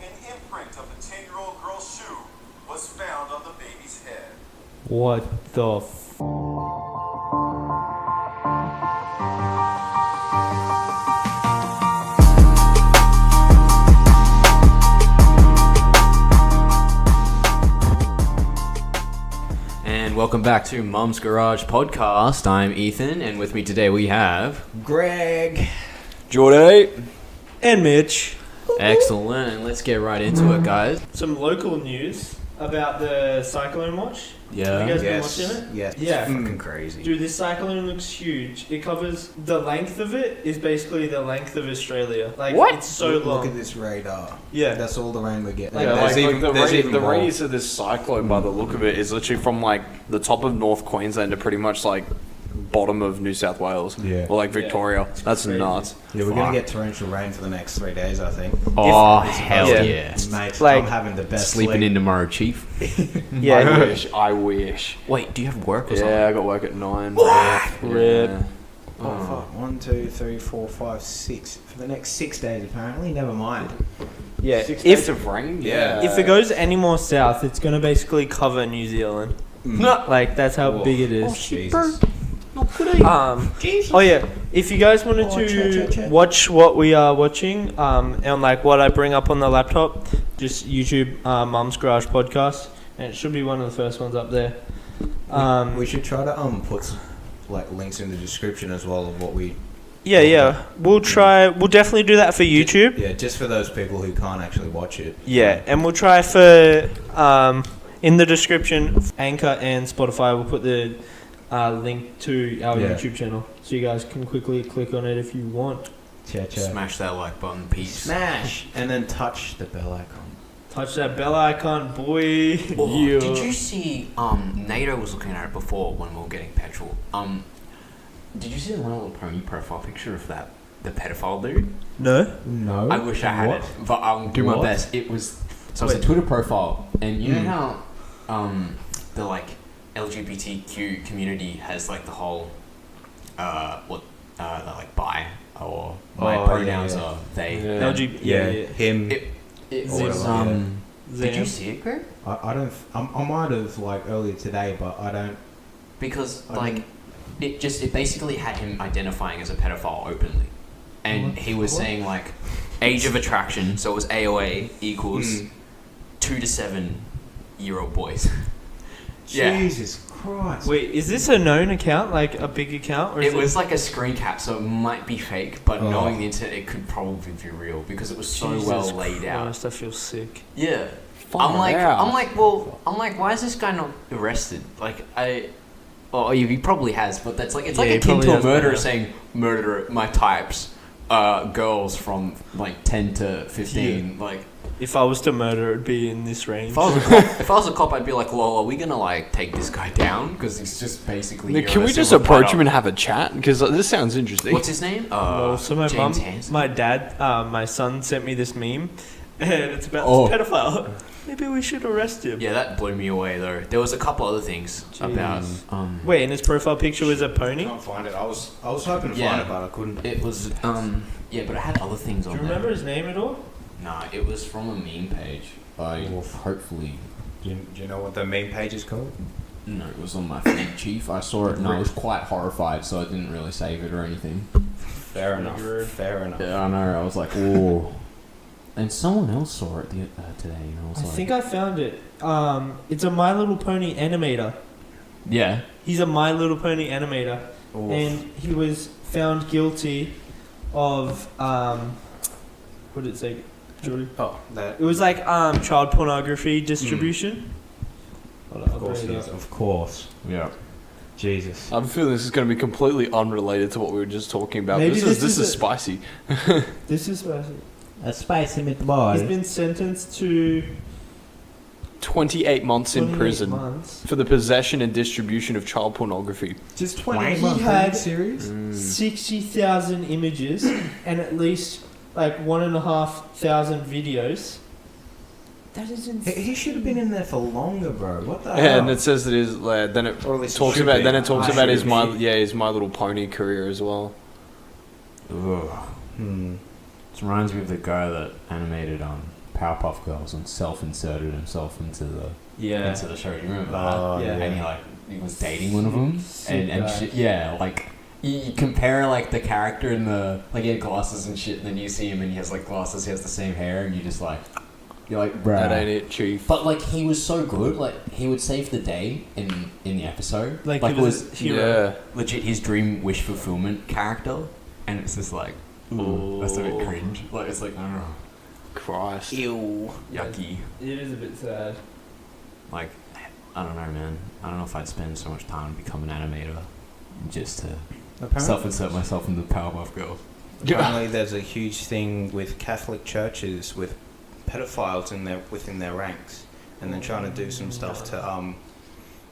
an imprint of the 10-year-old girl's shoe was found on the baby's head. What the And welcome back to Mum's Garage Podcast. I'm Ethan, and with me today we have Greg, Jordan, And Mitch. excellent. And let's get right into it, guys. Some local news about the cyclone watch. Yeah. You guys been watching it? Yes. Yeah. It's fucking crazy. Dude, this cyclone looks huge. It covers the length of it is basically the length of Australia. Like What? It's so Look long. at this radar. Yeah. That's all the rain we get. Like, Yeah, the more. radius of this cyclone, by the look of it, is literally from like the top of North Queensland to pretty much like bottom of New South Wales, Yeah. or like Victoria. That's crazy. nuts. Yeah, we're gonna get torrential rain for the next 3 days, I think. Oh, If- hell yeah. yeah. Mate, Like, I'm having the best Sleeping sleep. in tomorrow, Chief. Yeah. I wish. Wait, do you have work or something? Yeah, I got work at 9. Rip. Yeah. Oh, fuck. 1, 2, 3, 4, 5, 6 for the next 6 days. Apparently, never mind. Yeah. 6 If days of rain. Yeah. if it goes any more south, it's gonna basically cover New Zealand. Like that's how Whoa. big it is. Jesus. Oh yeah, if you guys wanted to watch what we are watching, and like what I bring up on the laptop, just YouTube Mum's Garage Podcast, and it should be one of the first ones up there. We should try to put some, like links in the description as well of what we. Yeah, we'll definitely do that for YouTube. Yeah, just for those people who can't actually watch it. Yeah, and we'll try for in the description, Anchor and Spotify. We'll put the link to our Yeah. YouTube channel, so you guys can quickly click on it if you want. Cha. Smash that like button, peeps. Smash and then touch the bell icon. Touch that bell icon, boy. Oh, Yeah. did you see, NATO was looking at it before when we were getting petrol. Did you see the Little Pony profile picture of the pedophile dude? No. No. I wish I had What? it, but I'll do my What? best. It was so it's a Twitter profile, and you know how the like LGBTQ community has like the whole the like bi or my pronouns yeah. are they. Yeah. Yeah. Him. It Or was whatever, Did you see it, Greg? I don't. I might have like earlier today, but I don't. Because I like didn't- it basically had him identifying as a pedophile openly, and What? he was What? saying like age of attraction, so it was AOA equals 2 to 7-year-old boys. Yeah. Jesus Christ. Wait, is this a known account, like a big account, or is It was like a screen cap, so it might be fake, but Oh. knowing the internet, it could probably be real because it was so Jesus well laid out. Christ, I feel sick. Yeah. Far I'm out. like, why is this guy not arrested? Like, he probably has, but that's like, it's Yeah, like he akin probably to a has by murderer now. saying, murderer, my types, girls from like 10 to 15. Like, If I was to murder, it'd be in this range. if I was a cop, I'd be like, lol, are we gonna like take this guy down? Because he's just basically. Nick, here can on a we just silver approach platter. him and have a chat? Because this sounds interesting. What's his name? Well, so my James mum, Hansen. my dad, my son sent me this meme, and it's about Oh. this pedophile. Maybe we should arrest him. Yeah, that blew me away though. There was a couple other things about. Wait, and his profile picture was a I pony? can't find it. I was hoping to Yeah. find it, but I couldn't. It was yeah, but it had other things Do on you there. remember his name at all? Nah, it was from a meme page. Hopefully. Do you know what the meme page is called? No, it was on my feed, Chief. I saw it and I was quite horrified, so I didn't really save it or anything. Fair enough. Fair enough. Yeah, I know. I was like, ooh. And someone else saw it today, and I was I like, think I found it. It's a My Little Pony animator. yeah. He's a My Little Pony animator. Oof. And he was found guilty of, what did it say, Jordy? Oh, that. It was like child pornography distribution. Hold on, Of I'll course bring he it is. up. Of course. Yeah. Jesus. I'm feeling this is going to be completely unrelated to what we were just talking about. Maybe This this is is a- spicy. This is A spicy meatball. he's been sentenced to 28 months in 28 prison months. for the possession and distribution of child pornography. Just He 20 months. had Series. 60,000 images and at least like 1,500 videos. That is insane. He should have been in there for longer, bro. What the Yeah, hell? and it says that his then it Or at least talks should about be. then it talks I about his should his My Little Pony career as well. Ugh. Hmm. This reminds me of the guy that animated Powerpuff Girls and self-inserted himself into the show. You remember that? Oh, Yeah. And he was dating one of them, Sick and guy. shit, yeah, like. You compare like the character in the he had glasses and shit, and then you see him and he has like glasses, he has the same hair, and you're like, bruh. That ain't it, chief. But like he was so good, like he would save the day in the episode. Like, it he was a hero. Yeah. legit his dream wish fulfillment character, and it's just like, ooh, that's a bit cringe. Like it's like, I don't know, Christ. Ew. yucky. It is a bit sad. Like, I don't know, man. I don't know if I'd spend so much time to become an animator just to self-insert myself into the Powerpuff Girls. Apparently, there's a huge thing with Catholic churches with pedophiles within their ranks, and they're trying to do some stuff to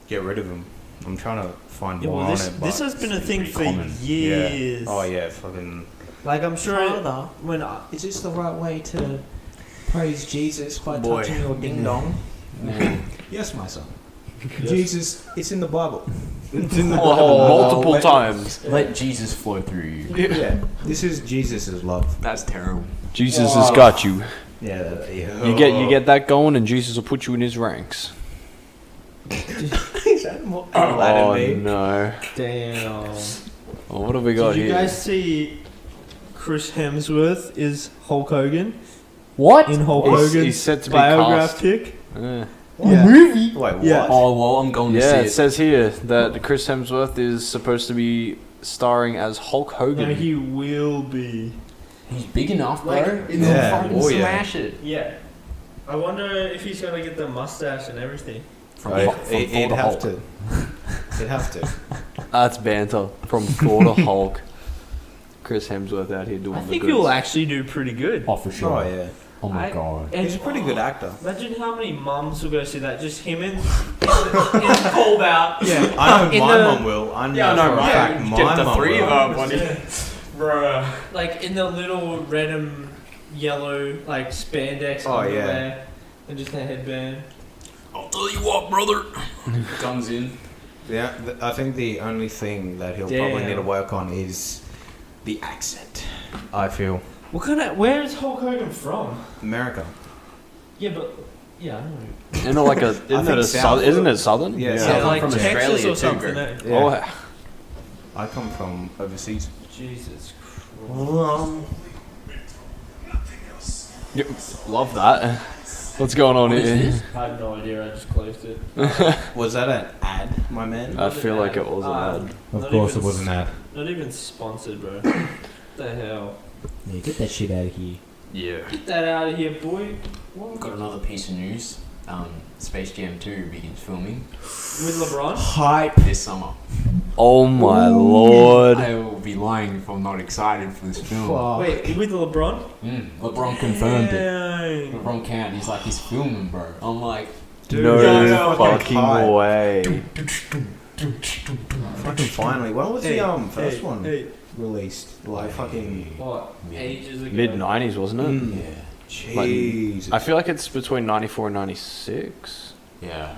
get rid of them. I'm trying to find Yeah, more well, on this it. this but has been a thing pretty for common. years. Oh yeah, fucking. Like I'm sure Father, when is this the right way to praise Jesus by Boy. touching your ding dong? Yes, my son. Jesus, it's in the Bible. Multiple times. Let Jesus flow through you. Yeah, this is Jesus' love. That's terrible. Jesus has got you. Yeah, You get that going, and Jesus will put you in his ranks. Is that more Oh Aladdin, no! damn. Oh, what have we got Did you here? guys see Chris Hemsworth is Hulk Hogan What? in Hulk He's Hogan's set to be cast. biographic? Yeah. Yeah. Wait, what? Yeah. Oh well, I'm going to Yeah, see it it. says here that Chris Hemsworth is supposed to be starring as Hulk Hogan. No, he will be. He's big enough, bro. Like, He'll yeah. fucking Oh, yeah. smash it. Yeah. I wonder if he's gonna get the mustache and everything. From It'd Thor have Hulk. to. It'd have to. That's banter from Thor to Hulk. Chris Hemsworth out here doing I the think goods. he'll actually do pretty good. Oh, for sure. Oh yeah. Oh my god. And He's a pretty good actor. Imagine how many mums will go see that. Just him in the cold out. Yeah, I know In my the- mum will. I know Yeah, I know, for a right? fact You my get the mum three will. of them. Bruh. Like in the little red and yellow like spandex Oh, yeah. underwear and just a headband. I'll tell you what, brother. Guns in. Yeah, I think the only thing that he'll Damn. probably need to work on is the accent. I feel Where is Hulk Hogan from? America. Yeah, but yeah, I don't know. Isn't it like a? Isn't it southern? Yeah, Yeah, Southern. like from Texas Australia or too, something. Greg. Eh? Yeah. Oh, I come from overseas. Jesus Christ. yeah, love that. What's going on here? I have no idea. I just closed it. Was that an ad, my man? I feel like it was an ad. Of course it was an ad. Not even sponsored, bro. the hell? Yeah, get that shit out of here. Yeah. Get that out of here, boy. Got another piece of news. Space Jam 2 begins filming With LeBron? Hype. this summer. Oh my lord. I will be lying if I'm not excited for this film. Wait, with LeBron? LeBron confirmed it. Dang. LeBron can't. He's like, he's filming, bro. I'm like, Dude, No yeah, fucking hype. way. Fucking finally. When was the first one Hey, released? Like fucking. what? Yeah. Ages ago. Mid 90s, wasn't it? yeah, Jeez. I feel like it's between 94 and 96. yeah.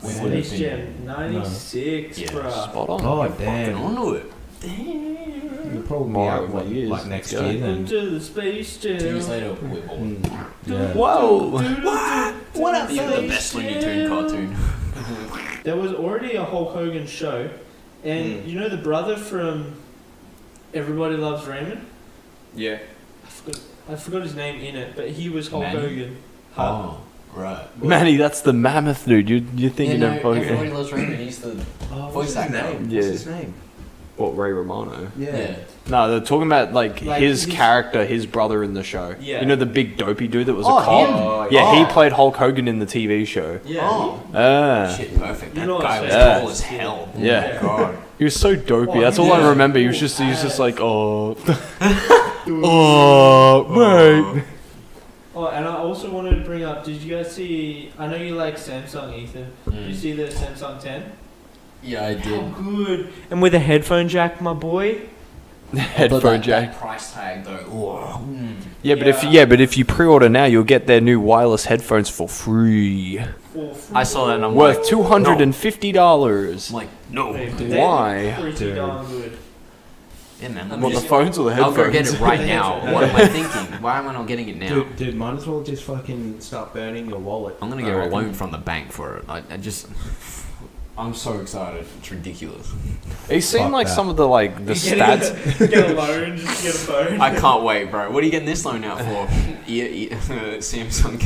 Space Jam 96, Yeah. bro. Spot on. Oh Fucking damn. onto it. You'll probably be More out over what, years. like next Yeah. year Welcome then. to the Space Jam. 2 years later, we're born. Yeah. Whoa. What up, You're the best Looney Tune cartoon. There was already a Hulk Hogan show, and you know the brother from Everybody Loves Raymond? Yeah. I forgot his name in it, but he was Hulk Manny? Hogan. Huh? Oh, right. Manny, that's the mammoth dude. You're thinking yeah, of Everybody fucking. Loves Raymond. He's the What's voice his actor. name? Yeah. What's his name? What, Ray Romano? Yeah. No, they're talking about like his his- character, his brother in the show. Yeah. You know the big dopey dude that was Oh, a cop? him? Yeah, he Oh. played Hulk Hogan in the TV show. Yeah. Oh. Ah. Shit, perfect. You That know what guy I'm was saying? tall as hell. Yeah. Yeah. God. He was so dopey. Oh, That's he all I was remember. He was cool just like, oh, Oh. mate. Oh, and I also wanted to bring up, did you guys see, I know you like Samsung, Ethan. Did you see the Samsung 10? Yeah, I How did. good. And with a headphone jack, my boy. Headphone jack. That price tag though. Oh. Yeah, but if you pre-order now, you'll get their new wireless headphones for free. For free. I saw that and I'm Worth like, $250. I'm like, no. Hey, they Why? look pretty Dude. darn good. Yeah, man. What, the phones or the I'll headphones? go get it right now. What am I thinking? Why am I not getting it now? Dude, might as well just fucking start burning your wallet. I'm gonna get a loan from the bank for it. I'm so excited. It's ridiculous. Are you seeing Fuck like that. some of the like the stats? Get a loan, just get a phone. I can't wait, bro. What are you getting this loan out for? Samsung.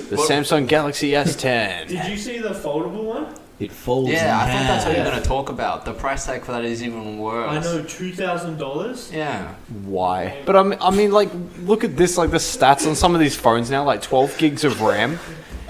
The Samsung Galaxy S10. Did you see the foldable one? It folds. Yeah, I thought that's what Yeah. you're gonna talk about. The price tag for that is even worse. I know, $2,000. Yeah. Why? But I mean, like, look at this, like the stats on some of these phones now, like 12 gigs of RAM.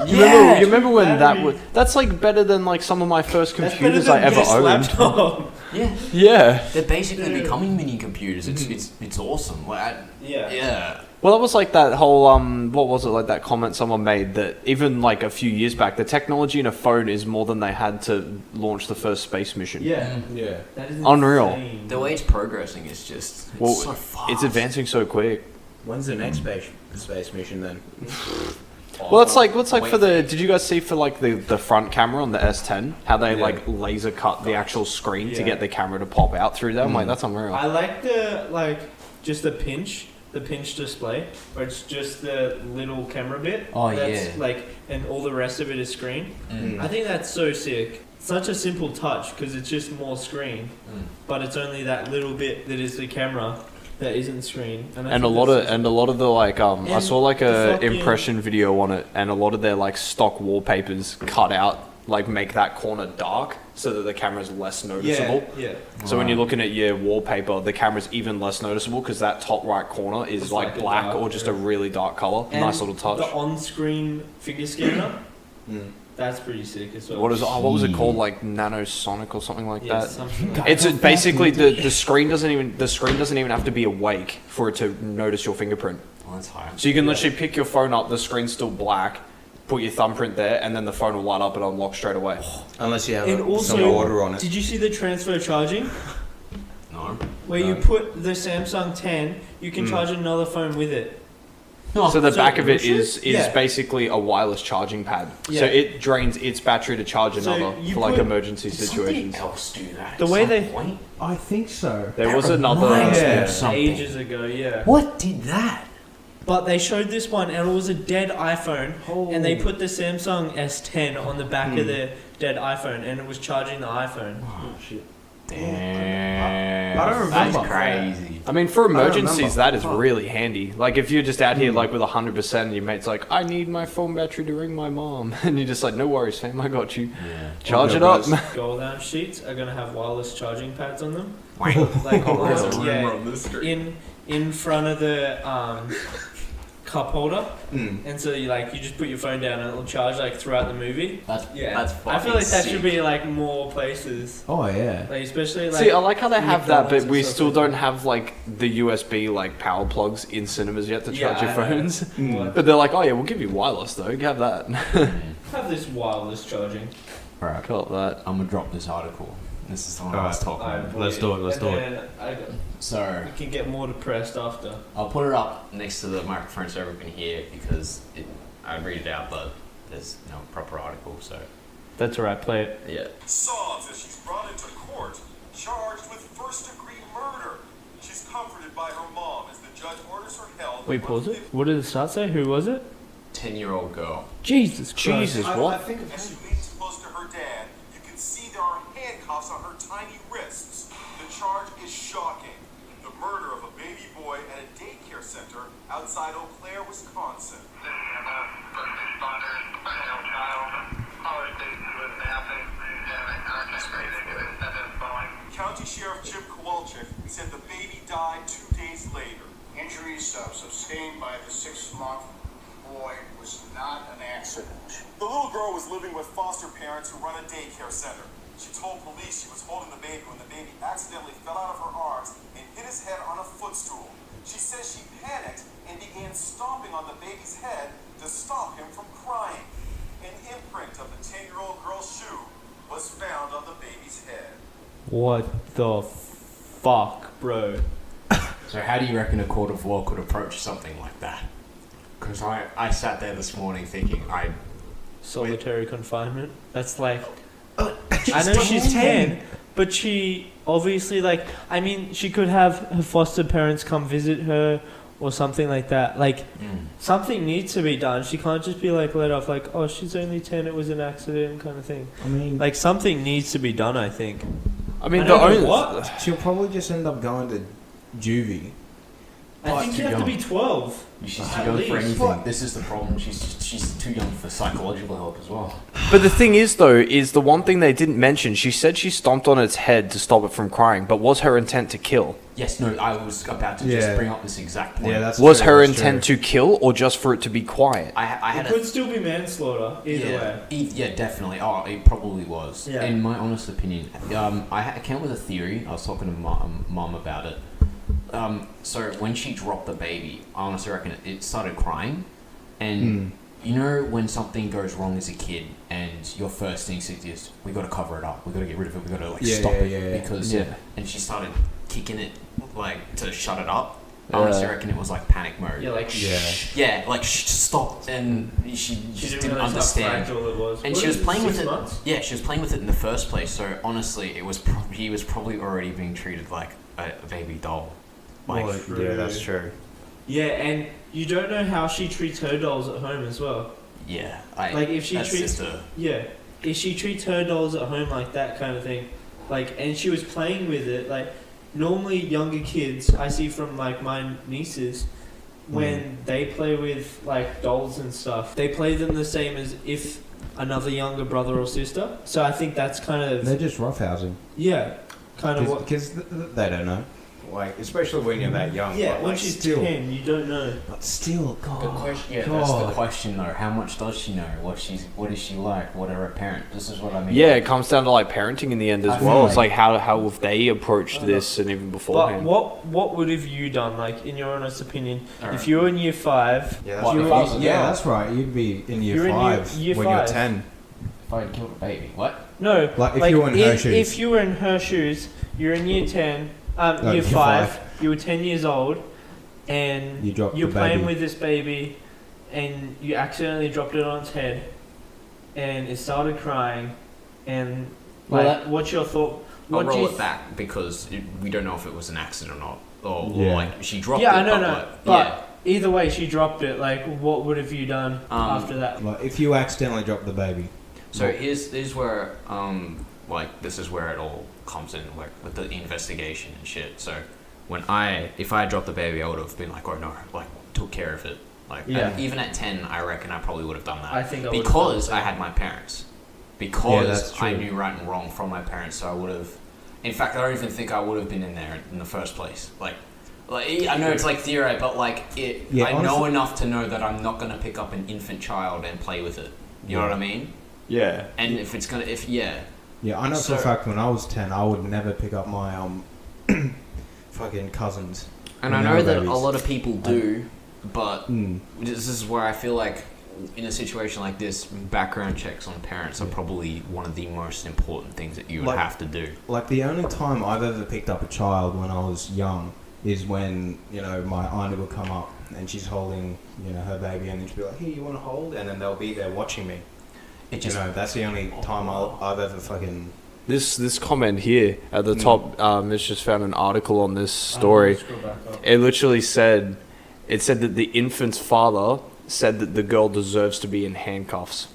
You remember when that was? That's like better than like some of my first computers I ever owned. Laptop. Yeah. Yeah. They're basically becoming mini computers. It's awesome. Like, Yeah. yeah. Well, that was like that whole what was it, like that comment someone made that even like a few years back, the technology in a phone is more than they had to launch the first space mission. Yeah. Yeah. That is Unreal. insane. The way it's progressing is just Well, so fast. it's advancing so quick. When's the next space mission then? Well, it's like for the. Did you guys see for like the front camera on the S10 how they Yeah. like laser cut the actual screen to Yeah. get the camera to pop out through there? I'm like, that's unreal. I like just the pinch display, where it's just the little camera bit. Oh, that's yeah. like, and all the rest of it is screen. Mm. I think that's so sick. Such a simple touch because it's just more screen, but it's only that little bit that is the camera that isn't screen. I And a think lot that's- of the like I And saw like the a fucking- impression video on it, and a lot of their like stock wallpapers cut out like make that corner dark so that the camera's less noticeable. Yeah. So when you're looking at your wallpaper, the camera's even less noticeable because that top right corner is It's like like a black dark, or just yeah. a really dark color. And Nice little touch. The on-screen figure scanner. That's pretty sick as well. What was it called? Like Nanosonic or something like Yeah, that. something like It's basically the screen doesn't even have to be awake for it to notice your fingerprint. Oh, that's high. So you can literally pick your phone up, the screen's still black, put your thumbprint there, and then the phone will light up and unlock straight away. Unless you have And also, some order on it. did you see the transfer charging? No. Where you put the Samsung 10, you can charge another phone with it. So the back of it Really? is Yeah. basically a wireless charging pad. Yeah. So it drains its battery to charge So another you for like put- emergency situations. Something else do that. The at way some they- point? I think so. There was another. reminds me Yeah, of something. ages ago, yeah. What did that? But they showed this one, and it was a dead iPhone, and they put the Samsung S10 on the back of the dead iPhone, and it was charging the iPhone. Damn. I don't That's remember. crazy. I mean, for emergencies, remember. that is really handy. Like if you're just out here like with 100%, and your mate's like, "I need my phone battery to ring my mom," and you're just like, "No worries, fam, I got you. Yeah. Charge Okay, it up." bros. Gold down sheets are gonna have wireless charging pads on them, Wait. like There's a yeah, rumor on the street. in front of the cup holder, Mm. and so you just put your phone down and it'll charge like throughout the movie. That's I fucking feel like that sick. should be like more places, Oh yeah. like especially like. See, I like how they have that, but McDonald's we and stuff still like don't that. have like the USB like power plugs in cinemas yet to Yeah, charge your I know. phones. What? But they're like, "Oh yeah, we'll give you wireless though. Have that." Have this wireless charging. Alright, Call it that. I'm gonna drop this article. This is the one I was talking about. Let's do it, let's do it. So, You can get more depressed after. I'll put it up next to the microphone so everyone can hear because I read it out, but there's no proper article, so That's alright. Play it. yeah. Sobs as she's brought into court, charged with first-degree murder. She's comforted by her mom as the judge orders her held. Wait, pause it. What did the start say? Who was it? 10-year-old girl. Jesus Christ. Jesus, what? As she leans close to her dad, you can see there are handcuffs on her tiny wrists. The charge is shocking. The murder of a baby boy at a daycare center outside Eau Claire, Wisconsin. County Sheriff Jim Kowalczyk said the baby died 2 days later. Injuries sustained by the 6-month boy was not an accident. The little girl was living with foster parents who run a daycare center. She told police she was holding the baby when the baby accidentally fell out of her arms and hit his head on a footstool. She says she panicked and began stomping on the baby's head to stop him from crying. An imprint of the 10-year-old girl's shoe was found on the baby's head. What the fuck, bro? So how do you reckon a court of law could approach something like that? Because I sat there this morning thinking, Solitary confinement. That's like. I know she's 10, but she obviously, like, I mean, she could have her foster parents come visit her or something like that. Like, something needs to be done. She can't just be, like, let off, like, oh, she's only 10, it was an accident kind of thing. I mean, Like, something needs to be done, I think. I mean, I the don't know only what. she'll probably just end up going to juvie. I think you have to be 12. She's At too young for least. anything. What? This is the problem. She's too young for psychological help as well. But the thing is, though, is the one thing they didn't mention. She said she stomped on its head to stop it from crying, but was her intent to kill? Yes, no, I was about to Yeah. just bring up this exact point. Yeah, that's Was true, her that's intent true. to kill, or just for it to be quiet? I It had could still be manslaughter, either way. Yeah, definitely. Oh, it probably was. Yeah. In my honest opinion, I came up with a theory. I was talking to mom about it. So when she dropped the baby, I honestly reckon it started crying, and you know when something goes wrong as a kid, and your first instinct is we got to cover it up, we got to get rid of it, we got to like Yeah, stop yeah, it yeah, yeah. because Yeah. and she started kicking it like to shut it up. I honestly reckon it was like panic mode. Yeah, like, Yeah, like stop, and she just didn't understand. How fragile it was. And What she was is it, playing with 6 it. months? Yeah, she was playing with it in the first place. So honestly, it was he was probably already being treated like a baby doll. Like, Well, yeah, that's true. Yeah, and you don't know how she treats her dolls at home as well. yeah, Like, if she that's treats- just a, Yeah, if she treats her dolls at home like that kind of thing, like, and she was playing with it, like, normally younger kids, I see from, like, my nieces, when they play with, like, dolls and stuff, they play them the same as if another younger brother or sister. So I think that's kind of, They're just roughhousing. yeah, kind of what... Because they don't know. Like, especially when you're that young. Yeah, but, when like, she's still, 10, you don't know. But still, God. good question. Yeah, that's the question though. How much does she know? What is she like? What are her parents? This is what I mean. Yeah, it comes down to like parenting in the end as I well. feel It's like how have they approached this and even But beforehand. what would have you done, like, in your honest opinion, Alright. if you were in year 5? Yeah, What, that's, if I was a yeah, girl? that's right. You'd be in year You're in 5 year when you're 5. 10. If I had killed a baby, what? No, Like, if you were in her shoes. If you were in her shoes, you're in year 10, year year 5, you were 10 years old, and You dropped you're the playing baby. with this baby, and you accidentally dropped it on its head, and it started crying, and, Well, like, what's your thought? I'll What do you roll it back because we don't know if it was an accident or not, or Yeah. like she dropped Yeah, it. I know, but, no, like, but either way, she dropped it. Like, what would have you done after that? Like, if you accidentally drop the baby. So here's where like this is where it all comes in, like with the investigation and shit. So if I had dropped the baby, I would have been like, oh no, like took care of it. Like Yeah. even at 10, I reckon I probably would have done that. I think I would've because done the I same. had my parents. Yeah, Because that's I true. knew right and wrong from my parents, so I would have. In fact, I don't even think I would have been in there in the first place. Like I know it's like theory, but like Yeah, I know honestly- enough to know that I'm not gonna pick up an infant child and play with it. You know Yeah. what I mean? Yeah. And if Yeah, I know for So- a fact when I was 10, I would never pick up my fucking cousins. And when I they know were that babies. a lot of people do, but Mm. this is where I feel like in a situation like this, background checks on parents are probably one of the most important things that you would Like- have to do. Like, the only time I've ever picked up a child when I was young is when, you know, my auntie would come up and she's holding, you know, her baby, and then she'd be like, hey, you want to hold? And then they'll be there watching me. It just You know, that's the only time I've ever fucking... This comment here at the top, it's just found an article on this Oh, story. scroll back up. It literally said that the infant's father said that the girl deserves to be in handcuffs.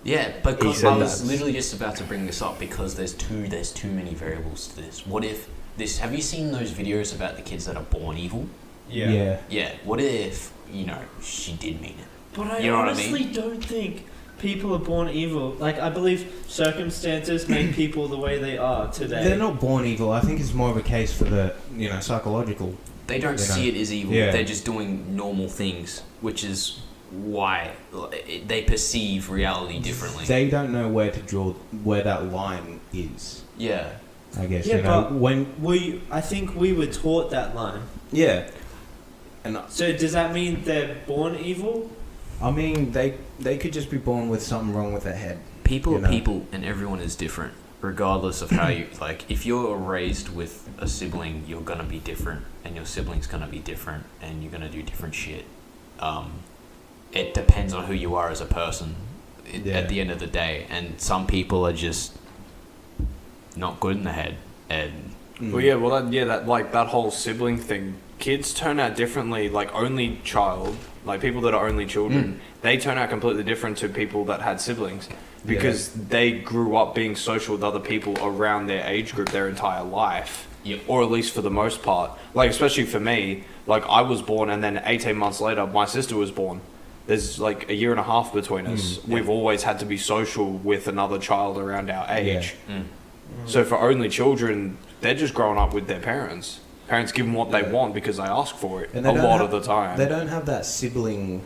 yeah, He because said I was that. literally just about to bring this up because there's too many variables to this. What if this? Have you seen those videos about the kids that are born evil? Yeah. Yeah. What if she did mean it? But I You know what I honestly don't think people are born evil. Like, I believe circumstances make people the way they are today. They're not born evil. I think it's more of a case for the, you know, psychological... They don't You know, see it as evil. yeah. They're just doing normal things, which is why they perceive reality differently. They don't know where to draw, where that line is, Yeah. I guess. Yeah, you know, but when... I think we were taught that line. Yeah. And So does that mean they're born evil? I mean, they could just be born with something wrong with their head. People You are know. people, and everyone is different, regardless of how you like. If you're raised with a sibling, you're gonna be different, and your sibling's gonna be different, and you're gonna do different shit. It depends on who you are as a person. Yeah. At the end of the day, and some people are just not good in the head, and that whole sibling thing. Kids turn out differently. Like only child, like people that are only children, they turn out completely different to people that had siblings because they grew up being social with other people around their age group their entire life. Yep. Or at least for the most part. Like especially for me, like I was born and then 18 months later my sister was born. There's like a year and a half between us. We've always had to be social with another child around our age. So for only children, they're just growing up with their parents. Parents give them what they want because they ask for it And a they lot don't of the time. They don't have that sibling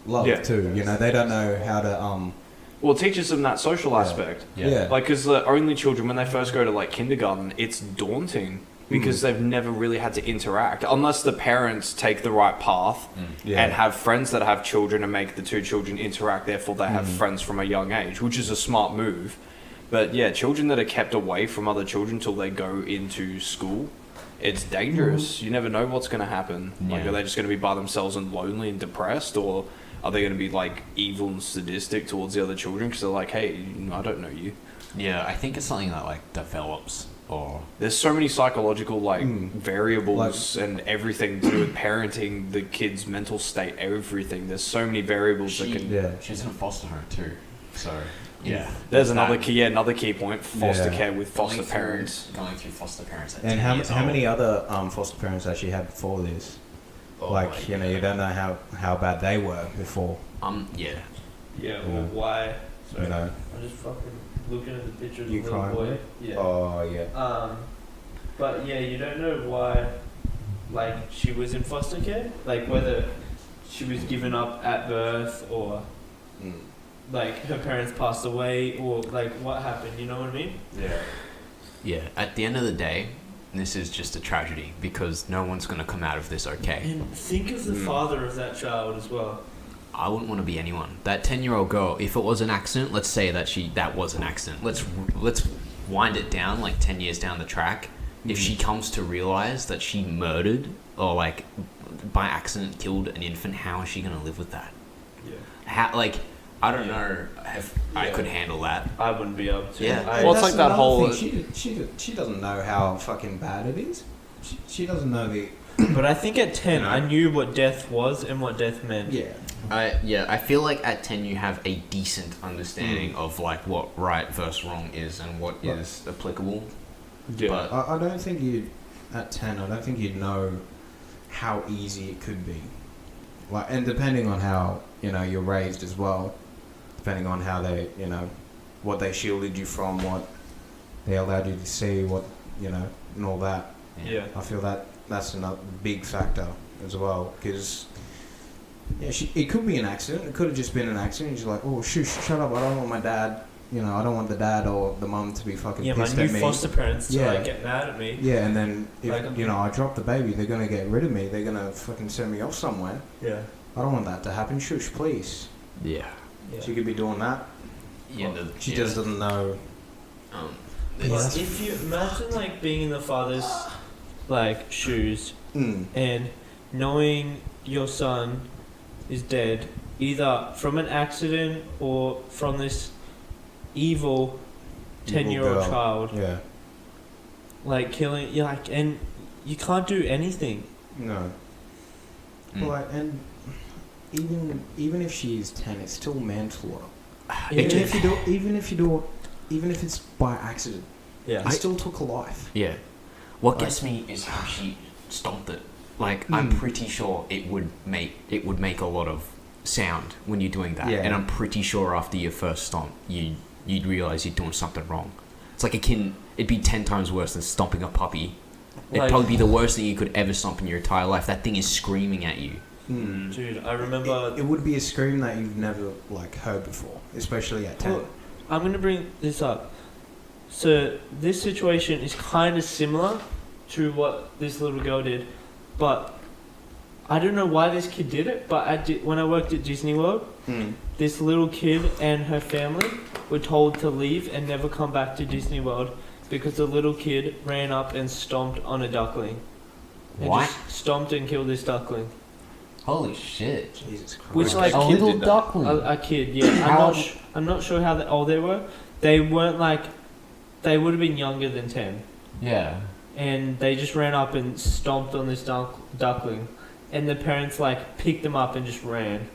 love Yeah. too. You know, they don't know how to Well, it teaches them that social aspect. Yeah. Like, because the only children, when they first go to like kindergarten, it's daunting because they've never really had to interact unless the parents take the right path and have friends that have children and make the two children interact. Therefore, they have friends from a young age, which is a smart move. But yeah, children that are kept away from other children till they go into school, it's dangerous. You never know what's going to happen. Like, Yeah. are they just going to be by themselves and lonely and depressed, or are they going to be like evil and sadistic towards the other children because they're like, hey, I don't know you. yeah, I think it's something that like develops or There's so many psychological variables and everything to do with parenting, the kid's mental state, everything. There's so many variables that can. she's in a foster home too, so yeah. There's another key point: foster care with foster Going through- parents. going through foster parents. At And 10 years how old. many other foster parents actually had before this? Oh Like, my you know, you don't know how bad they were before. Yeah. Yeah, Yeah. or why? Sorry, You know. I'm just fucking looking at the picture of the You little crying? boy. Yeah. Oh yeah. But yeah, you don't know why, like, she was in foster care, like whether she was given up at birth or like her parents passed away or like what happened. You know what I mean? Yeah. At the end of the day, this is just a tragedy because no one's gonna come out of this okay. And think of the father of that child as well. I wouldn't want to be anyone. That 10-year-old girl, if it was an accident, let's say that was an accident. Let's wind it down like 10 years down the track. If she comes to realize that she murdered or like by accident killed an infant, how is she gonna live with that? Yeah. How, like, I don't know if I could handle that. I wouldn't be able to. Yeah. I, Well, it's like that another whole- thing. She doesn't know how fucking bad it is. She doesn't know the. but I think at 10, You know? I knew what death was and what death meant. Yeah. I feel like at 10 you have a decent understanding of like what right versus wrong is and what is applicable. Yeah. But I don't think you'd at 10. I don't think you'd know how easy it could be. Like, and depending on how you're raised as well, depending on how they what they shielded you from, what they allowed you to see, what and all that. Yeah. I feel that's another big factor as well, because it could be an accident. It could have just been an accident. She's like, oh, shut up! I don't want my dad. I don't want the dad or the mum to be fucking Yeah, my pissed new at me. foster parents to Yeah. like get mad at me. Yeah, and then if Like, I drop the baby, they're gonna get rid of me. They're gonna fucking send me off somewhere. Yeah. I don't want that to happen. Shush, please. yeah. She could be doing that. She just doesn't know. It's- If you imagine like being in the father's like shoes and knowing your son is dead, either from an accident or from this evil 10-year-old girl. child, Yeah. like killing, and you can't do anything. No. Like, and even if she is 10, it's still manslaughter. Even if it's by accident, Yeah. it still took a life. Yeah. What gets me is how she stomped it. Like, I'm pretty sure it would make a lot of sound when you're doing that. Yeah. And I'm pretty sure after your first stomp, you'd realize you're doing something wrong. It's like it'd be 10 times worse than stomping a puppy. It'd Like- probably be the worst thing you could ever stomp in your entire life. That thing is screaming at you. Dude, I remember. It would be a scream that you've never heard before, especially at 10. Well, I'm gonna bring this up. So this situation is kind of similar to what this little girl did, but I don't know why this kid did it. But when I worked at Disney World, this little kid and her family were told to leave and never come back to Disney World because the little kid ran up and stomped on a duckling. And What? just stomped and killed this duckling. Holy shit. Jesus Christ. Which, like, a kid little did that? duckling. A kid, yeah. I'm not sure how old they were. They weren't like they would have been younger than 10. Yeah. And they just ran up and stomped on this duckling. And the parents, like, picked them up and just ran.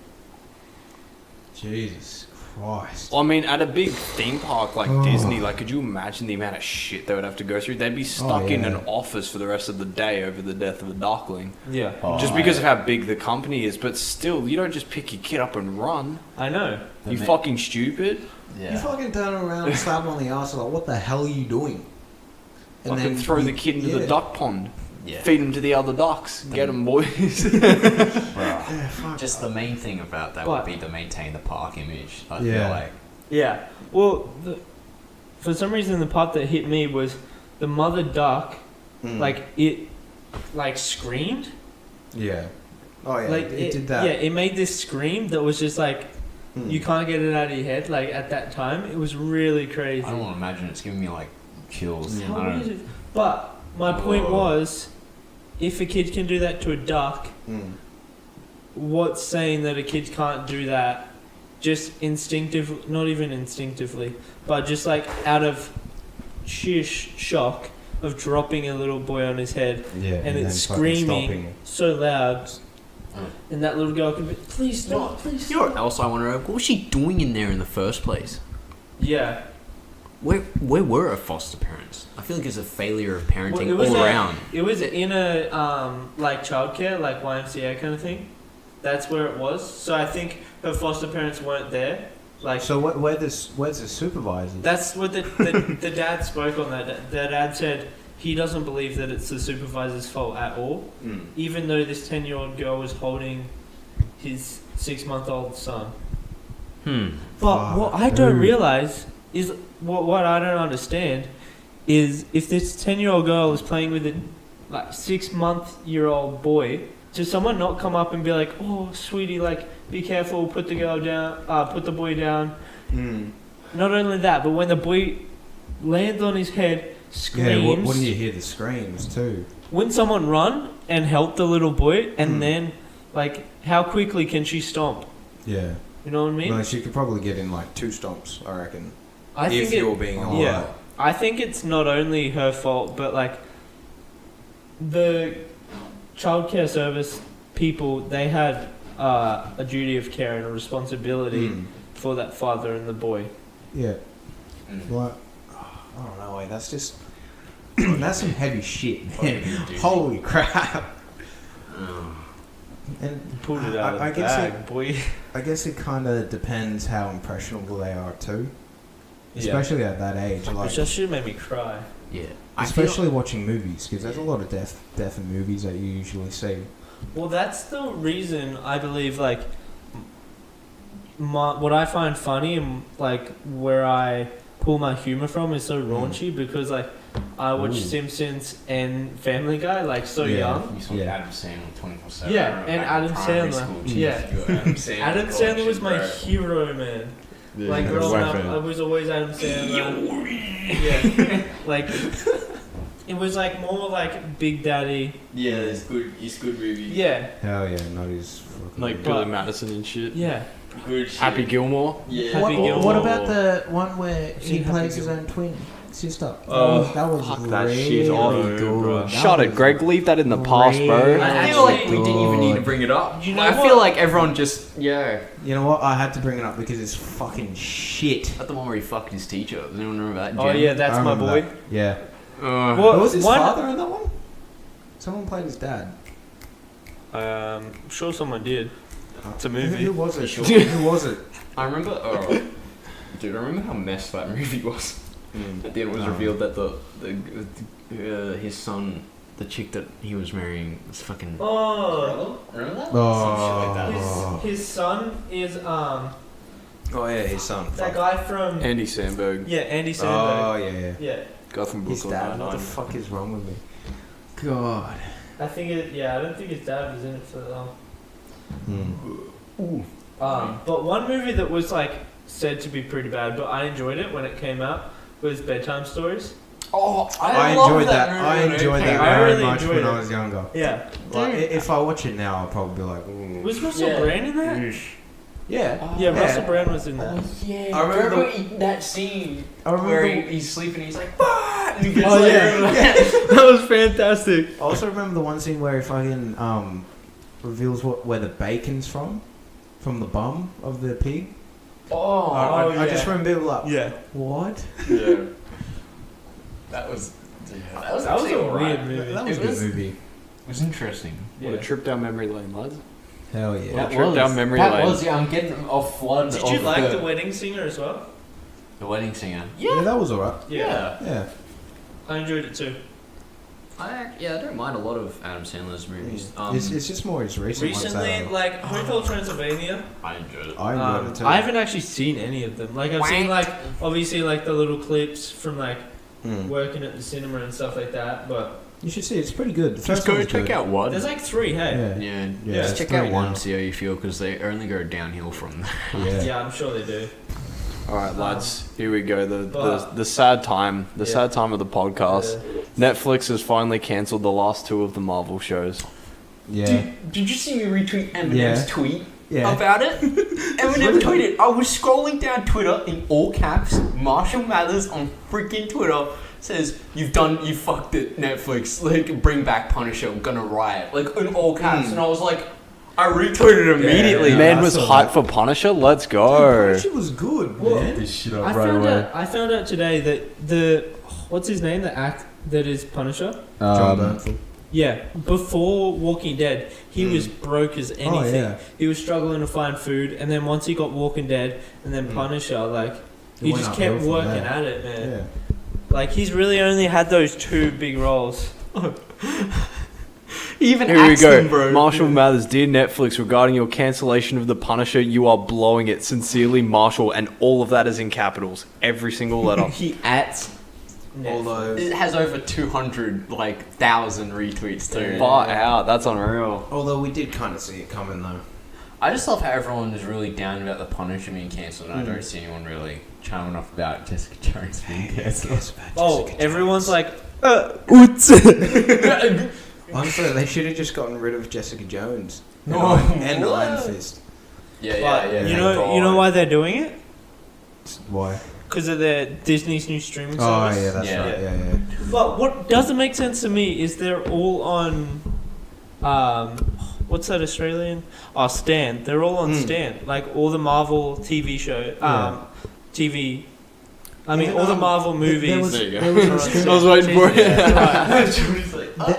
Jesus Christ. Well, I mean, at a big theme park like Disney, like, could you imagine the amount of shit they would have to go through? They'd be stuck in an office for the rest of the day over the death of a duckling. Yeah. Oh, Just because of how big the company is. But still, you don't just pick your kid up and run. I know. You fucking stupid. Yeah. You fucking turn around and slap him on the ass like, what the hell are you doing? And then throw the kid into the duck pond. Yeah. Feed him to the other ducks. Get them, boys. Bruh. Just the main thing about that would be to maintain the park image. I feel like. Yeah. Well, for some reason, the part that hit me was the mother duck, like, it, like, screamed. Yeah. Oh, yeah. Like, it did that. Yeah, it made this scream that was just like, you can't get it out of your head. Like, at that time, it was really crazy. I don't want to imagine it's giving me like chills. How weird is it? But my point was, if a kid can do that to a duck, what's saying that a kid can't do that just instinctively, not even instinctively, but just like out of sheer shock of dropping a little boy on his head and it's screaming so loud. And that little girl can be, please stop, please stop. You know what else I want to know? What was she doing in there in the first place? Yeah. Where were her foster parents? I feel like it's a failure of parenting all around. It was in a like childcare, like YMCA kind of thing. That's where it was. So I think her foster parents weren't there. Like, so where's the supervisor? that's what the dad spoke on that. The dad said he doesn't believe that it's the supervisor's fault at all, even though this 10-year-old girl was holding his 6-month-old son. But what I don't realize is what I don't understand is if this 10-year-old girl is playing with a like 6-month-old boy, does someone not come up and be like, "Oh, sweetie, like, be careful, put the girl down, put the boy down." Not only that, but when the boy lands on his head, screams. Yeah, what do you hear the screams too? Wouldn't someone run and help the little boy? And then, like, how quickly can she stomp? Yeah. You know what I mean? No, she could probably get in like 2 stomps, I reckon. I if think you're being alright. Yeah, I think it's not only her fault, but like the childcare service people, they had a duty of care and a responsibility for that father and the boy. Yeah. Well, I don't know. That's just that's some heavy shit, man. Holy crap! And Pulled it out of I the guess bag, boy. I guess it kind of depends how impressionable they are too, especially at that age. Like, Which that should make me cry. Yeah. especially watching movies, because there's a lot of death in movies that you usually see. Well, that's the reason I believe, like, what I find funny and, like, where I pull my humor from is so raunchy because, like, I watch Simpsons and Family Guy, like, so young. You saw Adam Sandler 24/7. Yeah, and Adam Sandler. Adam Sandler was my hero, man. Yeah, like, growing up, I was always Adam Sandler. Yeah. Like, it was, like, more like Big Daddy. Yeah, it's good movie. Yeah. Hell yeah, not his fucking Like movie. Billy Madison and shit. Yeah. Good shit. Happy Gilmore. Yeah. What about the one where he Seen Happy plays his Gilmore. own twin sister? Oh, that was fuck really that shit off, good. That Shut it, was Greg. Leave that in the past, bro. I feel like we didn't even need to bring it up. You know I what? feel like everyone just You know what? I had to bring it up because it's fucking shit. That's the one where he fucked his teacher. Does anyone remember that? Oh, Jen? yeah, that's I my remember boy. that. Yeah. What was his one- father in that one? Someone played his dad. I'm sure someone did. It's a movie. Who was it? Who was it? I remember. Dude, I remember how messed that movie was. At the end, it was revealed that his son, the chick that he was marrying, was fucking. Oh, Remember that? Oh. Some shit like that. his son is Oh yeah, his son. that guy from Andy Samberg. yeah, Andy Oh Sandberg. yeah, yeah. Yeah, Guy from His Brooklyn dad. What the Nine-Nine. fuck is wrong with me? God. I think it. Yeah, I don't think his dad was in it for that long. But one movie that was like said to be pretty bad, but I enjoyed it when it came out, was Bedtime Stories. Oh, I love enjoyed that. movie I when it enjoyed came that out. I very really much enjoyed when it. I was younger. Yeah, Like, if I watch it now, I'll probably be like, ooh. was Russell Brand in that? Yeah. Yeah, Russell Brand was in that. Yeah, I remember that scene I remember where the- he's sleeping. He's like, "Bah!" And he gets Oh like, yeah, that was fantastic. I also remember the one scene where he fucking reveals where the bacon's from the bum of the pig. Oh, I just remember people like, Yeah, what? yeah. That was that was actually a alright. weird movie. That was a good movie. It was interesting. What a trip down memory lane, lads. Hell yeah. That trip down memory that lane. was, yeah, I'm getting off flood. Did of you like The Wedding Singer as well? The Wedding Singer? Yeah, that was alright. Yeah. Yeah. I enjoyed it too. I don't mind a lot of Adam Sandler's movies. It's just more his recent ones. Recently, like Hotel Transylvania. I enjoyed it. I enjoyed it too. I haven't actually seen any of them. Like I've seen like obviously like the little clips from like working at the cinema and stuff like that. But You should see it. It's pretty good. The Just first go one's check good. out one. there's like 3. Hey. Yeah. Yeah, Yeah, just it's check great out one, now. see how you feel, because they only go downhill from there. Yeah. Yeah, I'm sure they do. All right, lads. Here we go. but- The sad time. The Yeah. sad time of the podcast. Netflix has finally cancelled the last 2 of the Marvel shows. Yeah. Did you see me retweet Eminem's Yeah. tweet Yeah. about it? Eminem tweeted, I was scrolling down Twitter in all caps. Marshall Mathers on freaking Twitter says, you fucked it, Netflix. Like, bring back Punisher, I'm gonna riot. Like, in all caps. And I was like, I retweeted it immediately. Yeah. Man I was saw hyped that. for Punisher. Let's go. She was good, Well, man. This shit I found out today that the what's his name, the act that is Punisher. John Bernthal. Yeah, before Walking Dead, he was broke as anything. yeah. He was struggling to find food, and then once he got Walking Dead and then Punisher, like he went just uphill kept from working there. at it, man. Yeah. Like he's really only had those 2 big roles. Even Here we Axton, go. bro. Marshall Mathers, dear Netflix, regarding your cancellation of The Punisher, you are blowing it. Sincerely, Marshall, and all of that is in capitals. Every single letter. He at Although, it has over 200,000 retweets too. Far out. That's unreal. we did kind of see it coming though. I just love how everyone is really down about the Punisher being cancelled, and I don't see anyone really charming enough about Jessica Jones being cancelled. Oh, everyone's like, Honestly, they should have just gotten rid of Jessica Jones. No. And Iron Fist. but yeah. you know why they're doing it? Why? Because of their Disney's new streaming Oh service. yeah, that's Yeah. right. Yeah. But what doesn't make sense to me is they're all on, what's that Australian? Oh, Stan. They're all on Stan. Like all the Marvel TV show, TV. I mean, all the Marvel movies. There you There go. was a stream- I was waiting for it.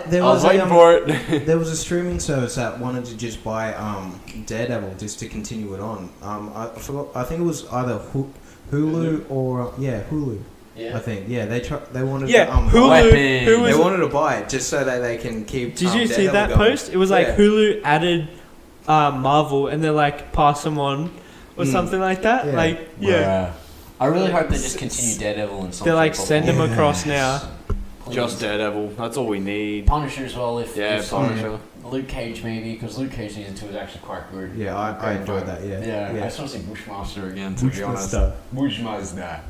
there I was was a, waiting for it. there was a streaming service that wanted to just buy Daredevil just to continue it on. I forgot. I think it was either Hulu or Hulu. I think they wanted Yeah, to, Hulu. Weapon. Who they was? wanted to buy it just so that they can keep. Did you see Daredevil that going. post? It was like Yeah. Hulu added Marvel, and they're like pass them on or something like that. Yeah. Like I really hope they just continue Daredevil and something. they're like send them across now. Just Daredevil. That's all we need. Punisher as well. If Punisher. Luke Cage maybe, because Luke Cage season 2 is actually quite good. Yeah, I enjoyed that. Yeah, I just want to see Bushmaster again. To be honest, Bushmaster.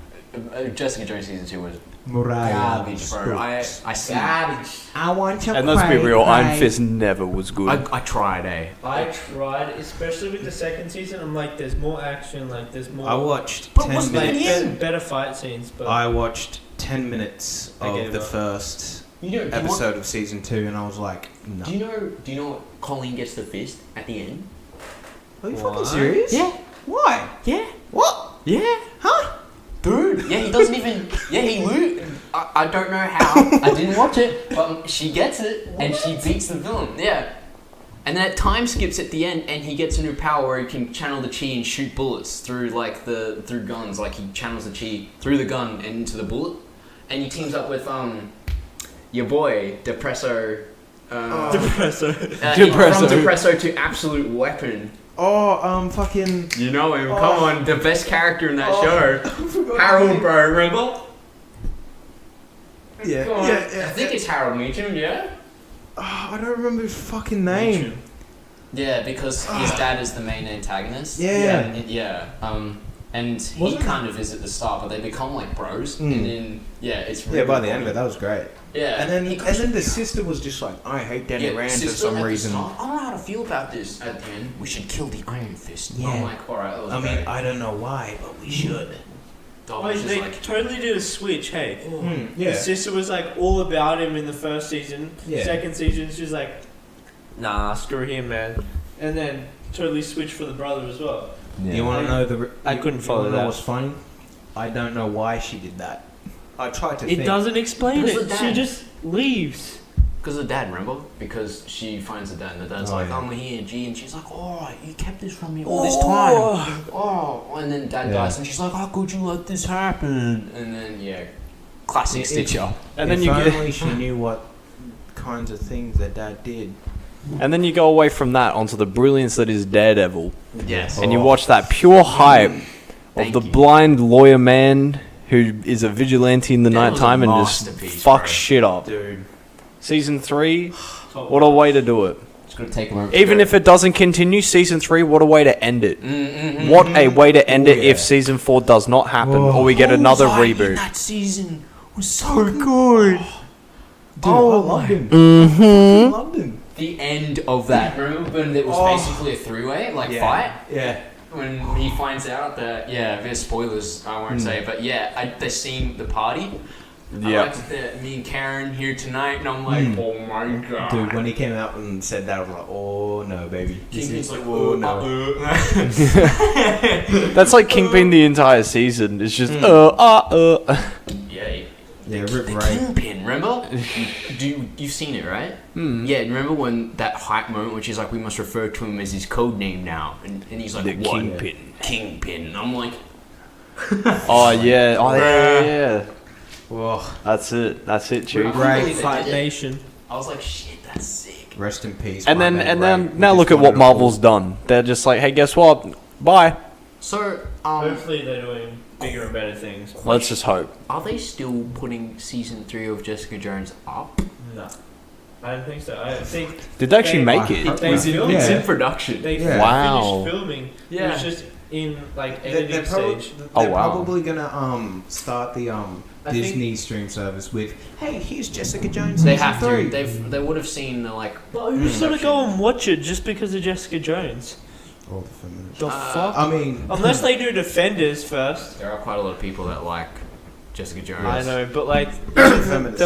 Jessica Jones season 2 was garbage, bro. I want to. And let's be real, Iron Fist never was good. I tried, I tried, especially with the second season. I'm like, there's more action, like there's more. I watched But 10 wasn't minutes. it better fight scenes, but I watched 10 minutes I of gave the up. first You know, episode of season 2, and I was like, no. Do you know Colleen gets the fist at the end? Are you What? fucking serious? Yeah. Why? Yeah. What? Yeah. Huh? Dude. Yeah, he doesn't even. Yeah, he I don't know how. I didn't watch it, but she gets it and she beats the villain. Yeah. And then time skips at the end, and he gets a new power where he can channel the chi and shoot bullets through through guns. Like he channels the chi through the gun and into the bullet, and he teams up with your boy Depresso. Depresso. From Depresso to Absolute Weapon. Oh, fucking. You know him. Come on, the best character in that show. Harold, bro. Remember? Yeah, Come on. yeah. I think it's Harold Meacham. Yeah. Oh, I don't remember his fucking name. Yeah, because his dad is the main antagonist. Yeah. And And he Wasn't kind of is at the start, but they become like bros. And then, it's really Yeah, by the funny. end of it, that was great. Yeah. And then he the sister was just like, I hate Danny Rand for sister some at the reason. start, I don't know how to feel about this at the end. We should kill the Iron Fist. Yeah. I'm like, alright, that was I mean, great. I don't know why, but we should. Dog Like, was just they like, totally did a switch, hey. Yeah. His sister was like all about him in the first season. Yeah. Second season, she's like, nah, screw him, man. And then totally switched for the brother as well. You want to know the? I couldn't follow you wanna know that. What's funny? I don't know why she did that. I tried to. It think. doesn't explain Because it. the She dad. just leaves. because of the dad, remember? Because she finds the dad, and the dad's Oh, like, yeah. I'm here, G, and she's like, oh, you kept this from me all this time. Oh, and then dad dies, and she's like, how could you let this happen? And then, classic Stitcher. And then if you only she knew what kinds of things that dad did. And then you go away from that onto the brilliance that is Daredevil, Yes. and you watch that pure hype of Thank the you. blind lawyer man who is a vigilante in the That was a nighttime and just masterpiece, fucks bro. shit up. Dude. Season 3, what a way to do it. It's gonna take a moment. Even if it doesn't continue, season 3, what a way to end it. Mm-hmm. What a way to end it yeah. if season 4 does not happen or we get another reboot. That season was so good. Dude, I loved him. Mm-hmm. I loved him. The end of that, remember when it was basically a three-way, fight? Yeah. When he finds out that, there's spoilers, I won't say, but the scene, the party. I Yeah. liked that me and Karen here tonight, and I'm like, oh my god. Dude, when he came out and said that, I was like, oh no, baby. Kingpin's like, oh no. That's like Kingpin the entire season. It's just, Yeah, Rip The Ray. Kingpin, remember? You've seen it, right? Yeah, remember when that hype moment when she's like, we must refer to him as his code name now, and he's like, The what? Kingpin. Kingpin. And I'm like, Oh, yeah. Whoa. That's it, chief. Right. Fight Nation. I was like, shit, that's sick. Rest in peace. And my then man and Ray. then We now just look at what wanted to Marvel's done. They're just like, hey, guess what? Bye. So, Hopefully they're doing bigger and better things. Let's just hope. are they still putting season 3 of Jessica Jones up? No. I don't think so. I think Did they actually make they it? filmed It's it. in production. They Yeah. Wow. finished filming. It Yeah. was just in like They're, editing they're, stage. Oh, wow. probably gonna start the I Disney stream service with, hey, here's Jessica Jones. They season have 3. to. They would have seen the like. But who's gonna go and watch it just because of Jessica Jones? All the feminists. The fuck? I mean, Unless they do Defenders first. There are quite a lot of people that like Jessica Jones. I know, but like feminists.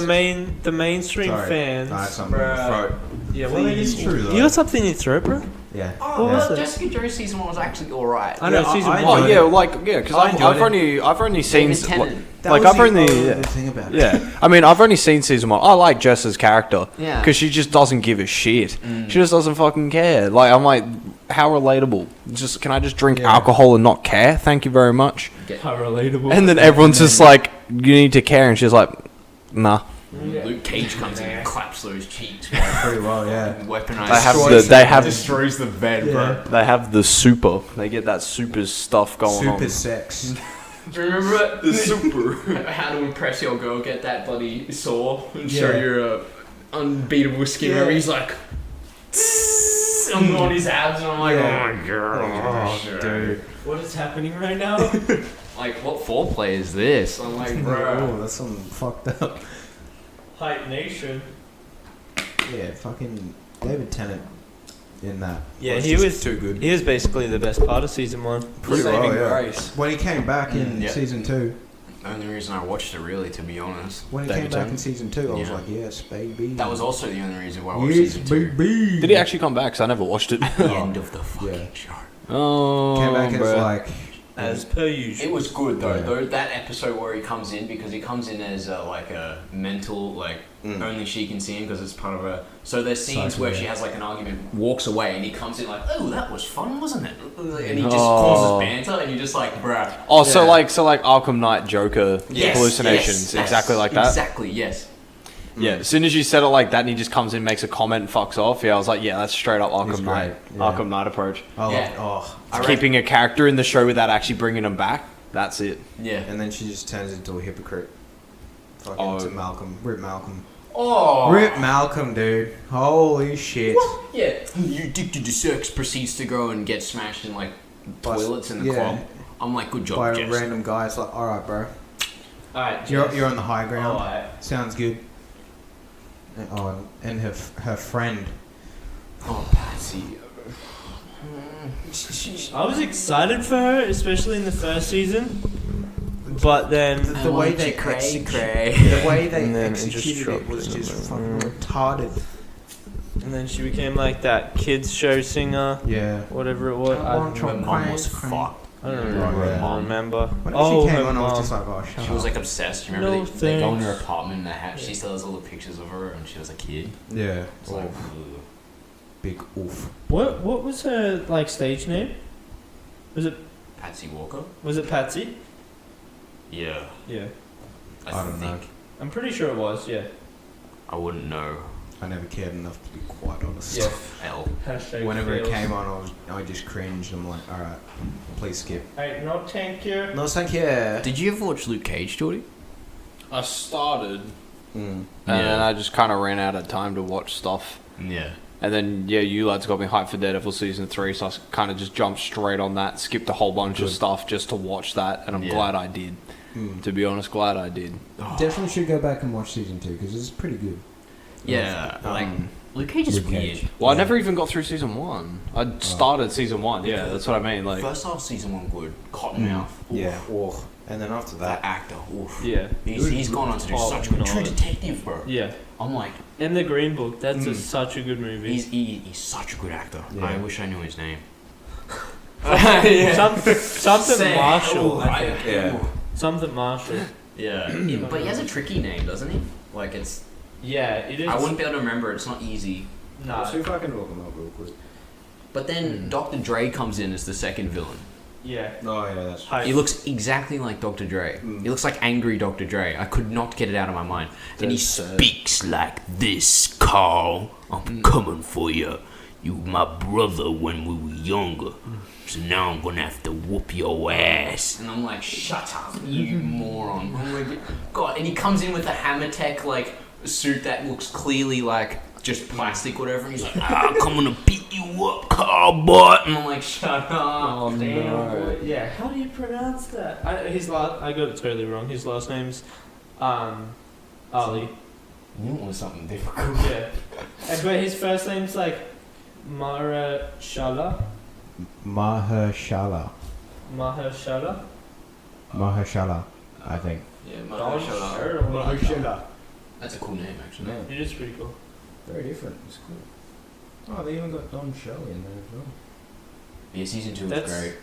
the mainstream Sorry, fans. I have something in my throat. Yeah, Well, what it is true though. You got something in your throat, bro? Yeah. Oh, What was well, it? Jessica Jones season 1 was actually alright. I know Yeah, season I one. Oh enjoyed yeah, because I enjoyed it. I've only seen David Tennant. That like was I've the only only thing about it. yeah. I mean, I've only seen season 1. I like Jess's character Yeah. because she just doesn't give a shit. She just doesn't fucking care. Like I'm like, how relatable? Just can I just drink Yeah. alcohol and not care? Thank you very much. How relatable. And then everyone's just like, you need to care, and she's like, nah. Luke Cage comes in and claps those cheeks. Pretty well, yeah. Weaponized. They have destroys the bed, bro. They have the super. They get that super stuff going on. Super sex. Do you remember it? The super. How to impress your girl? Get that bloody saw and show Yeah. your unbeatable skin. Yeah. Remember he's like. I'm on his abs and I'm like, Yeah. oh my god. Oh, dude. What is happening right now? Like, what foreplay is this? I'm like, bro. Oh, that's some fucked up. Hype Nation. Yeah, fucking David Tennant in that. Yeah, was he just was too good. He was basically the best part of season 1. Pretty Saving well, yeah. grace. When he came back in Yeah. season 2, The only reason I watched it, really, to be honest. when he David came back Tennant? in season 2, I was Yeah. like, yes, baby. That was also the only reason why I watched yes, season 2. baby. Did he actually come back? Because I never watched it. At the end of the fucking Yeah. show. Oh, Came back as bruh. like, As per usual. It was good though. Yeah. Though that episode where he comes in, because he comes in as like a mental, like only she can see him because it's part of her. So there's scenes Cycle, where yeah. she has like an argument, walks away, and he comes in like, "Oh, that was fun, wasn't it?" And he just Oh. causes banter, and you're just like, "Bruh." Oh, so Yeah. like Arkham Knight Joker Yes, hallucinations, yes, exactly like that. Exactly. Yes. Yeah, as soon as you said it like that, and he just comes in, makes a comment, and fucks off. Yeah, I was like, yeah, that's straight up He's Arkham Knight. great, yeah. Arkham Knight approach. I Yeah. loved, I reckon- Keeping a character in the show without actually bringing him back. That's it. Yeah. and then she just turns into a hypocrite. Fucking Oh. to Malcolm. Rip Malcolm. Oh. Rip Malcolm, dude. Holy shit. Yeah. You addicted to sex proceeds to go and get smashed in like toilets in the Yeah. club. I'm like, good job, by a Jess. random guy. It's like, all right, bro. Alright, You're on the high ground. Alright. Sounds good. And her friend. Oh, Patsy. I was excited for her, especially in the first season. But then The way they cray. the way they And then it just executed it dropped was in just the fucking retarded. and then she became like that kids show singer, Yeah. whatever it was. I Come on, Her mom was Crank. fucked. don't Yeah. remember. When Oh, she came her on, I was mom. just like, oh, shut She up. was like obsessed. You remember No they go in her thanks. apartment and they have, she still has all the pictures of her when she was a kid. Yeah. It's like, ugh. Big oof. What was her like stage name? Was it Patsy Walker? Patsy? Yeah. Yeah. I don't know. I'm pretty sure it was, yeah. I wouldn't know. I never cared enough to be quite honest. Yeah. L. Hashtag Whenever it fails. came on, I just cringed. I'm like, all right, please skip. Hey, no thank you. No, thank you. Did you ever watch Luke Cage, Jordy? I started, Mm. and then I just kind of ran out of time to watch stuff. Yeah. And then, yeah, you lads got me hyped for Daredevil Season 3, so I kind of just jumped straight on that, skipped a whole bunch of Good. stuff just to watch that, and I'm Yeah. glad I did. Mm. To be honest, glad I did. Definitely should go back and watch season 2 because it's pretty good. Yeah, like Luke Cage is Luke weird. Cage. Well, I Yeah. never even got through Season 1. I started Season 1, yeah, that's what I mean. Like, First half season 1 good. Cottonmouth. Yeah. Oh. And then after That that, actor. Oof. yeah. He's gone on to do Oh, such good. no. True Detective, bro. Yeah. I'm like, And the Green Book, that's such a good movie. he's such a good actor. Yeah. I wish I knew his name. Something Marshall, I think. Yeah. Something Marshall. Yeah. But he has a tricky name, doesn't he? Like it's. Yeah, it is. I wouldn't be able to remember. It's not easy. Nah. See if I can look them up real quick. But then Dr. Dre comes in as the second villain. Yeah. oh yeah, that's Hype. He looks exactly like Dr. Dre. He looks like angry Dr. Dre. I could not get it out of my mind. And he That's sad. speaks like this, Carl. I'm coming for you. You were my brother when we were younger. So now I'm gonna have to whoop your ass. And I'm like, shut up, you moron. I'm like, God, and he comes in with a Hammer Tech like suit that looks clearly like just plastic, whatever. And he's like, I'm gonna beat you up, Carl, boy. And I'm like, shut up. Oh, no. Yeah. How do you pronounce that? I got it totally wrong. His last name's, Ali. You want something difficult. Yeah. But his first name's like Mahershala. Mahershala. Mahershala, I think. Yeah, Mahershala. That's a cool name, actually. Yeah. It is pretty cool. Very different. It's cool. Oh, they even got Don Shelley in there as well. Yeah, season 2 was That's- great.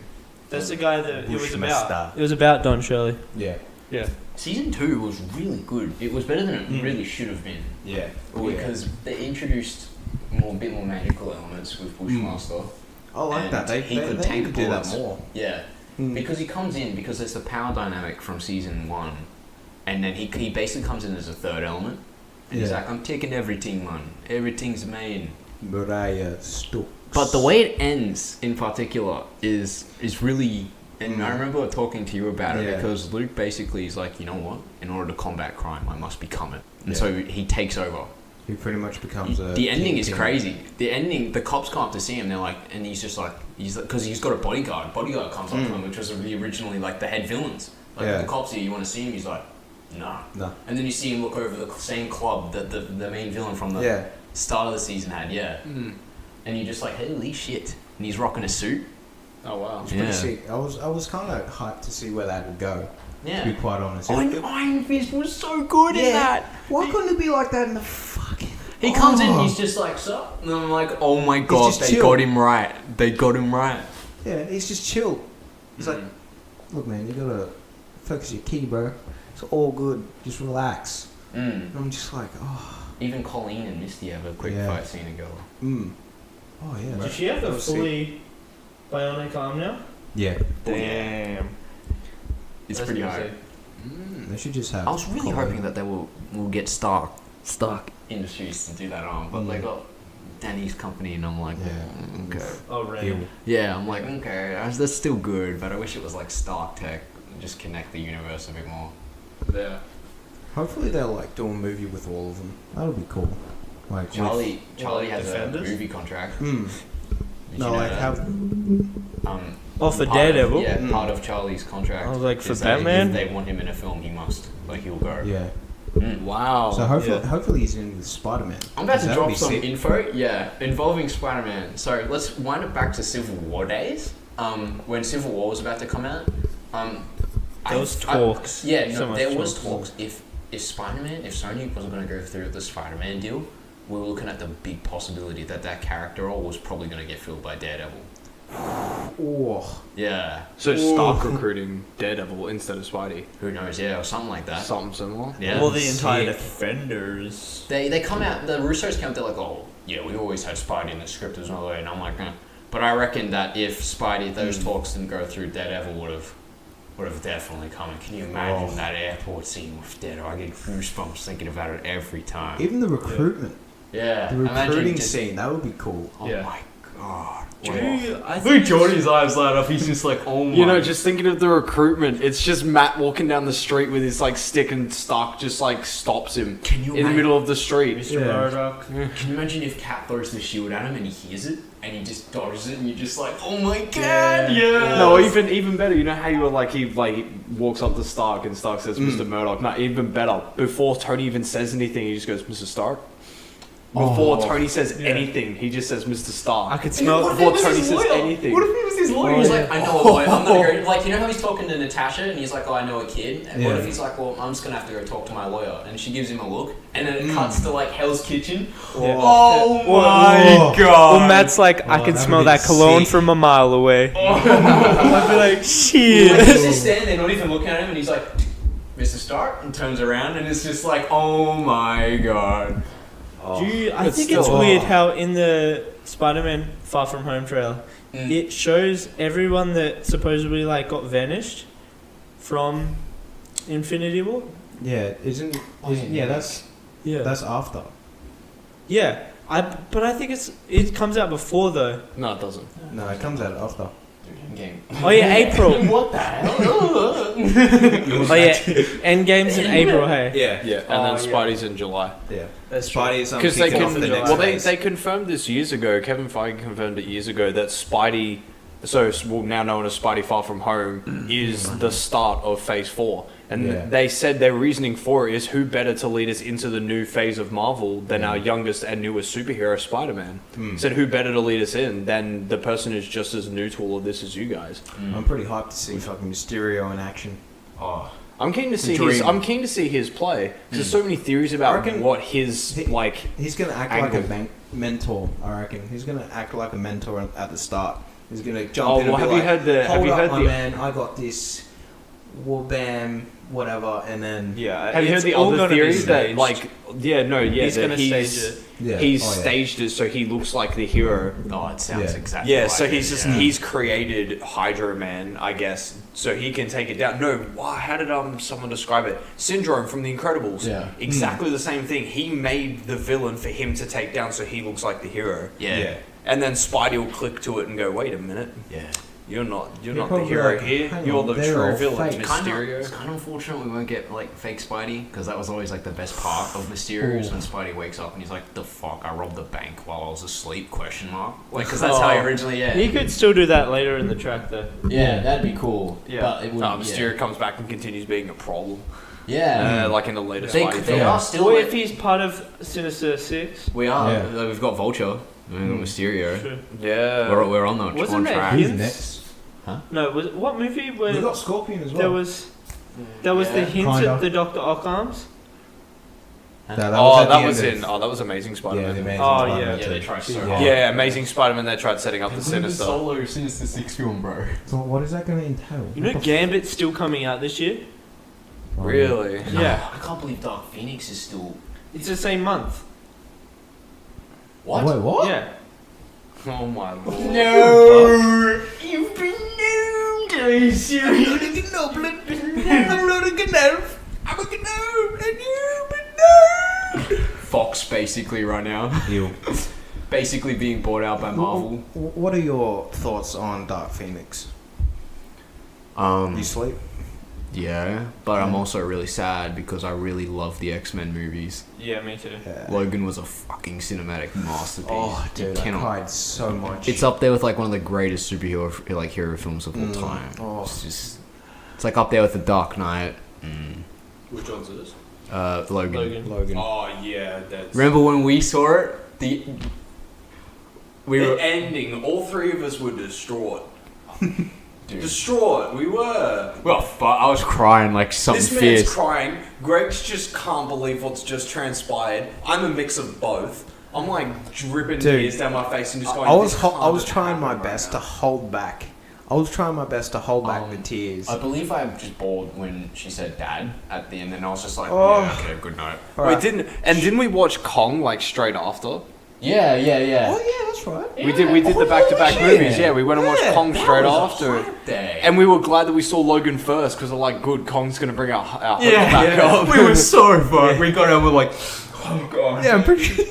That's the guy that it was Bushmaster. about. It was about Don Shirley. yeah, Yeah. Season 2 was really good. It was better than it Mm. really should have been. yeah. Because they introduced a bit more magical elements with Bushmaster. I like And that. They he could they tank need to do that bullets. more. Yeah. Because he comes in, because there's the power dynamic from season 1, and then he basically comes in as a third element. And he's Yeah. like, I'm taking everything, man. Everything's mine. But I stuck. But the way it ends, in particular, is really. And I remember talking to you about it Yeah. because Luke basically is like, you know what? In order to combat crime, I must become it. And Yeah. so he takes over. He pretty much becomes a. The ending is kingpin. crazy. The ending, the cops come up to see him. They're like, and he's just like, because he's got a bodyguard. Bodyguard comes up to him, which was originally like the head villains. Like Yeah. the cops here, you want to see him? He's like, nah. No. And then you see him look over the same club that the main villain from the Yeah. start of the season had. Yeah. And you're just like, holy shit! And he's rocking a suit. Oh, wow. It's pretty sick. I was kind of hyped to see where that would go. Yeah. To be quite honest. Iron Fist was so good in that. Why couldn't it be like that in the fucking? He comes in, he's just like, sup? And I'm like, oh my god, just they chill. got him right. They got him right. Yeah, he's just chill. He's like, look, man, you gotta focus your key, bro. It's all good. Just relax. And I'm just like, oh. Even Colleen and Misty have a quick Yeah. fight scene together. Oh yeah. Did she have the That was sick. fully bionic arm now? Yeah. Damn. It's That's pretty what hard. you They should just have. I was really Colleen. hoping that they will get Stark Industries to do that arm, but they got Danny's company, and I'm like, Yeah. okay. said. Oh, right. Ew. Yeah, I'm like, okay, that's still good, but I wish it was like Stark Tech, just connect the universe a bit more. Yeah. Hopefully they'll like do a movie with all of them. That'll be cool. Like Charlie has Defenders? a movie contract. Hmm. Did No, you know like that? have. Oh, for Part Daredevil? Of, part of Charlie's contract. I was like, for is that Batman? If they want him in a film, he'll go. Yeah. Wow. So hopefully he's in with Spider-Man. I'm about to That would drop be some sick. info, involving Spider-Man. So let's wind it back to Civil War days. When Civil War was about to come out, There was talks. There was talks. If Spider-Man, if Sony wasn't going to go through the Spider-Man deal, we were looking at the big possibility that character role was probably going to get filled by Daredevil. Oh. Yeah. So Stark recruiting Daredevil instead of Spidey. Who knows? Yeah, or something like that. Something similar. Yeah. Or the entire Sick. Defenders. They come out, the Russos come, they're like, oh, yeah, we always had Spidey in the script, there's no way. And I'm like, eh. But I reckon that if Spidey, those talks didn't go through, Daredevil would have definitely come. And can you imagine that airport scene with Daredevil? I get goosebumps thinking about it every time. Even the recruitment. Yeah. The Imagine recruiting just- scene, that would be cool. Oh Yeah. my god. Dude, I Look, think Jordy's eyes light up. He's just like, oh my. You know, just thinking of the recruitment, it's just Matt walking down the street with his like stick and Stark just like stops him Can you in the imagine- middle of the street. Mr. Yeah. Murdoch. Can you imagine if Cap throws the shield at him and he hears it and he just dodges it and you're just like, oh my god, yeah. No, even better. You know how you were like he walks up to Stark and Stark says Mr. Murdoch. No, even better. Before Tony even says anything, he just goes Mr. Stark. Before Tony says anything, he just says Mr. Stark. I could smell it. Before Tony says anything. What if he was his lawyer? He's like, I know a lawyer. I'm gonna go. Like, you know how he's talking to Natasha and he's like, oh, I know a kid. And what if he's like, well, I'm just gonna have to go talk to my lawyer. And she gives him a look, and then it cuts to like Hell's Kitchen. Oh my god! Well, Matt's like, I can that smell would be that cologne sick. from a mile away. I'd be like, Like, shit. he's just standing there, not even looking at him, and he's like, Mr. Stark, and turns around, and it's just like, oh my god. Dude, I It's think it's still- weird how in the Spider-Man Far From Home trailer, it shows everyone that supposedly like got vanished from Infinity War. Yeah, isn't that's Yeah. that's after. Yeah. But I think it comes out before though. No, it doesn't. No, it comes out after. Game. Oh yeah, April. What the hell? Oh yeah, Endgame's in April. Hey. Yeah. Yeah, and then Spidey's in July. Yeah. That's Spidey's Because they kicking off the next phase. they confirmed this years ago. Kevin Feige confirmed it years ago that Spidey, now known as Spidey Far From Home, is the start of Phase 4. And Yeah. they said their reasoning for it is who better to lead us into the new phase of Marvel than our youngest and newest superhero, Spider-Man. Said who better to lead us in than the person who's just as new to all of this as you guys. I'm pretty hyped to see fucking Mysterio in action. Oh. I'm keen to see dream. his play. There's so many theories about I reckon what his like. He's gonna act Angle. like a mentor. I reckon he's gonna act like a mentor at the start. He's gonna jump Oh, in and well, be have like, you heard the? Have "Hold you up, heard my the? man? I got this. Well, bam, whatever." And then Yeah, have you heard It's the all other gonna be theories that staged. like? He's He's that gonna stage it. yeah, He's oh, yeah. staged it so he looks like the hero. Oh, it sounds Yeah. exactly Yeah, like so it, he's just yeah. he's created Hydro Man, I guess, so he can take it down. No, how did someone describe it? Syndrome from The Incredibles. Yeah. Exactly the same thing. He made the villain for him to take down, so he looks like the hero. Yeah. And then Spidey will click to it and go, "Wait a minute, Yeah. you're not the probably hero like, here. hang You're on, the they're true all villain, fake." Mysterio." It's kind of unfortunate we won't get like fake Spidey because that was always like the best part of Mysterio is when Spidey wakes up and he's like, "The fuck! I robbed the bank while I was asleep?" Question mark. Like, because that's how he originally. Yeah. He could still do that later in the track though. Yeah, that'd be cool. Yeah. But it wouldn't. Mysterio comes back and continues being a problem. Yeah. Like in the latest They, Spidey they film. are still. What Like, if he's part of Sinister Six? we are. Yeah. We've got Vulture. We've got Mysterio. True. Yeah. We're on the Wasn't on there track. hints? Who's next? No, what movie where We got Scorpion as well. there was the hints Kinda. at the Dr. Ock arms? No, That at the was end in. of- Oh, that was Amazing Yeah, Spider-Man. the Amazing Oh, Spider-Man yeah. Yeah, too. they tried so Yeah. hard. Yeah, Amazing Spider-Man. They tried setting up the Sinister. Solo Sinister Six film, bro. So what is that going to entail? You know Gambit's still coming out this year? Really? Yeah. I can't believe Dark Phoenix is still. It's the same month. What? Wait, what? Yeah. Oh my lord. No! You've been named! Are you serious? Fox, basically, right now. Ew. Basically being bought out by Marvel. What are your thoughts on Dark Phoenix? You sleep? Yeah, but I'm also really sad because I really love the X-Men movies. Yeah, me too. Logan was a fucking cinematic masterpiece. Oh, dude, You I cannot- cried so much. It's up there with like one of the greatest superhero hero films of all time. Oh. It's like up there with The Dark Knight. Which one's this? Logan. Logan. Oh yeah, that's. Remember when we saw it? We The were ending. All three of us were distraught. Distraught. We were. well. I was crying like something This man's fierce. crying. Greg's just can't believe what's just transpired. I'm a mix of both. I'm like dripping Dude, tears down my face and just going. I was "This I can't was have trying my happened right best now." to hold back. I was trying my best to hold back the tears. I believe I just bawled when she said "Dad" at the end, and I was just like, Oh. "Yeah, okay, good night." Wait, didn't we watch Kong like straight after? Yeah. Oh yeah, that's right. We did the back-to-back movies. Yeah, we went and watched Kong straight after. Day. And we were glad that we saw Logan first because we're like, good, Kong's gonna bring our hopes back up. we were so fucked. We got home, we're like, oh god. Yeah, I'm pretty sure.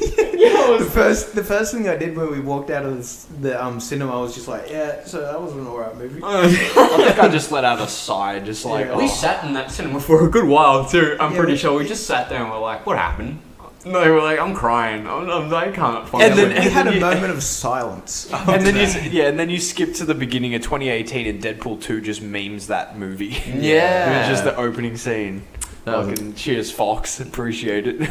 The first thing I did when we walked out of the cinema, I was just like, yeah, so that was an alright movie. I think I just let out a sigh, just like, Yeah. We oh. sat in that cinema for a good while too. I'm Yeah, pretty we- sure we just sat there and we're like, what happened? No, we're like, I'm crying. I can't find And it. then- we had a you- moment of silence. And then you skip to the beginning of 2018 and Deadpool 2 just memes that movie. Yeah. It was just the opening scene. That was- Fucking cheers, Fox. Appreciate it.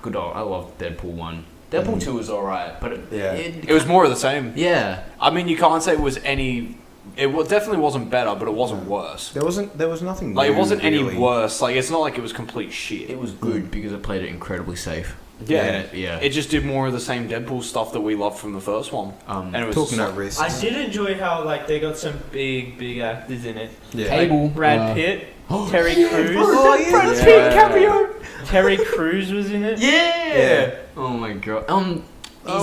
Good old, I love Deadpool 1. Deadpool 2 was alright, but It was more of the same. yeah. I mean, you can't say it was any. Definitely wasn't better, but it wasn't worse. There was nothing. Like, it new, wasn't any really. worse. Like, it's not like it was complete shit. It was good because it played it incredibly safe. Yeah. Yeah. It just did more of the same Deadpool stuff that we loved from the first one. And it was Talking just about risks. I did enjoy how like they got some big actors in it. Yeah. Cable. Brad Pitt, Terry Crews. Oh, yeah. Brad Pitt cameo. Terry Crews was in it. Yeah. Oh my god. He's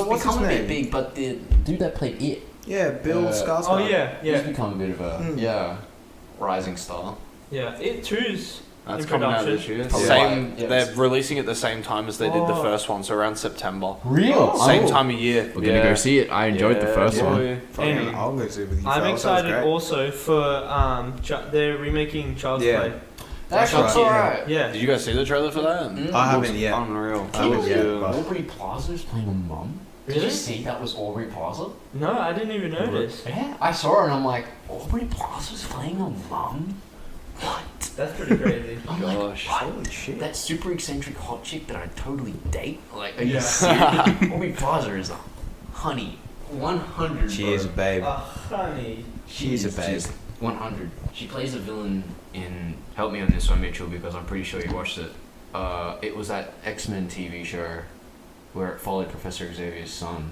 what's become his a bit name? big, but the dude that played it, Yeah, Bill Skarsgård. Oh yeah, he's yeah, become a bit of a rising star. yeah. It too's That's in coming out production. this year. Probably Same. like- yeah, They're it's- releasing it the same time as they did the Oh. first one, so around September. Real? Same time of year. We're gonna go see it. I enjoyed the first boy. one. Fucking, And I'll go see it with you. I'm fellas, that was excited great. also for they're remaking Child's Yeah. Play. That's right. alright. Yeah. Did you guys see the trailer for that? I haven't yet. Unreal. I haven't yet, Yeah. but- Aubrey Plaza's playing a mum. Did Really? you see that was Aubrey Plaza? No, I didn't even notice. Yeah, I saw her and I'm like, Aubrey Plaza's playing a mum? What? That's pretty crazy. I'm like, Gosh. what? Holy shit. That super eccentric hot chick that I'd totally date? Like, are Yeah. you serious? Aubrey Plaza is a honey. 100. She is a babe. Honey. She's a babe. just 100. She plays a villain in Help Me on This One, Mitchell, because I'm pretty sure you watched it. It was that X-Men TV show where it followed Professor Xavier's son.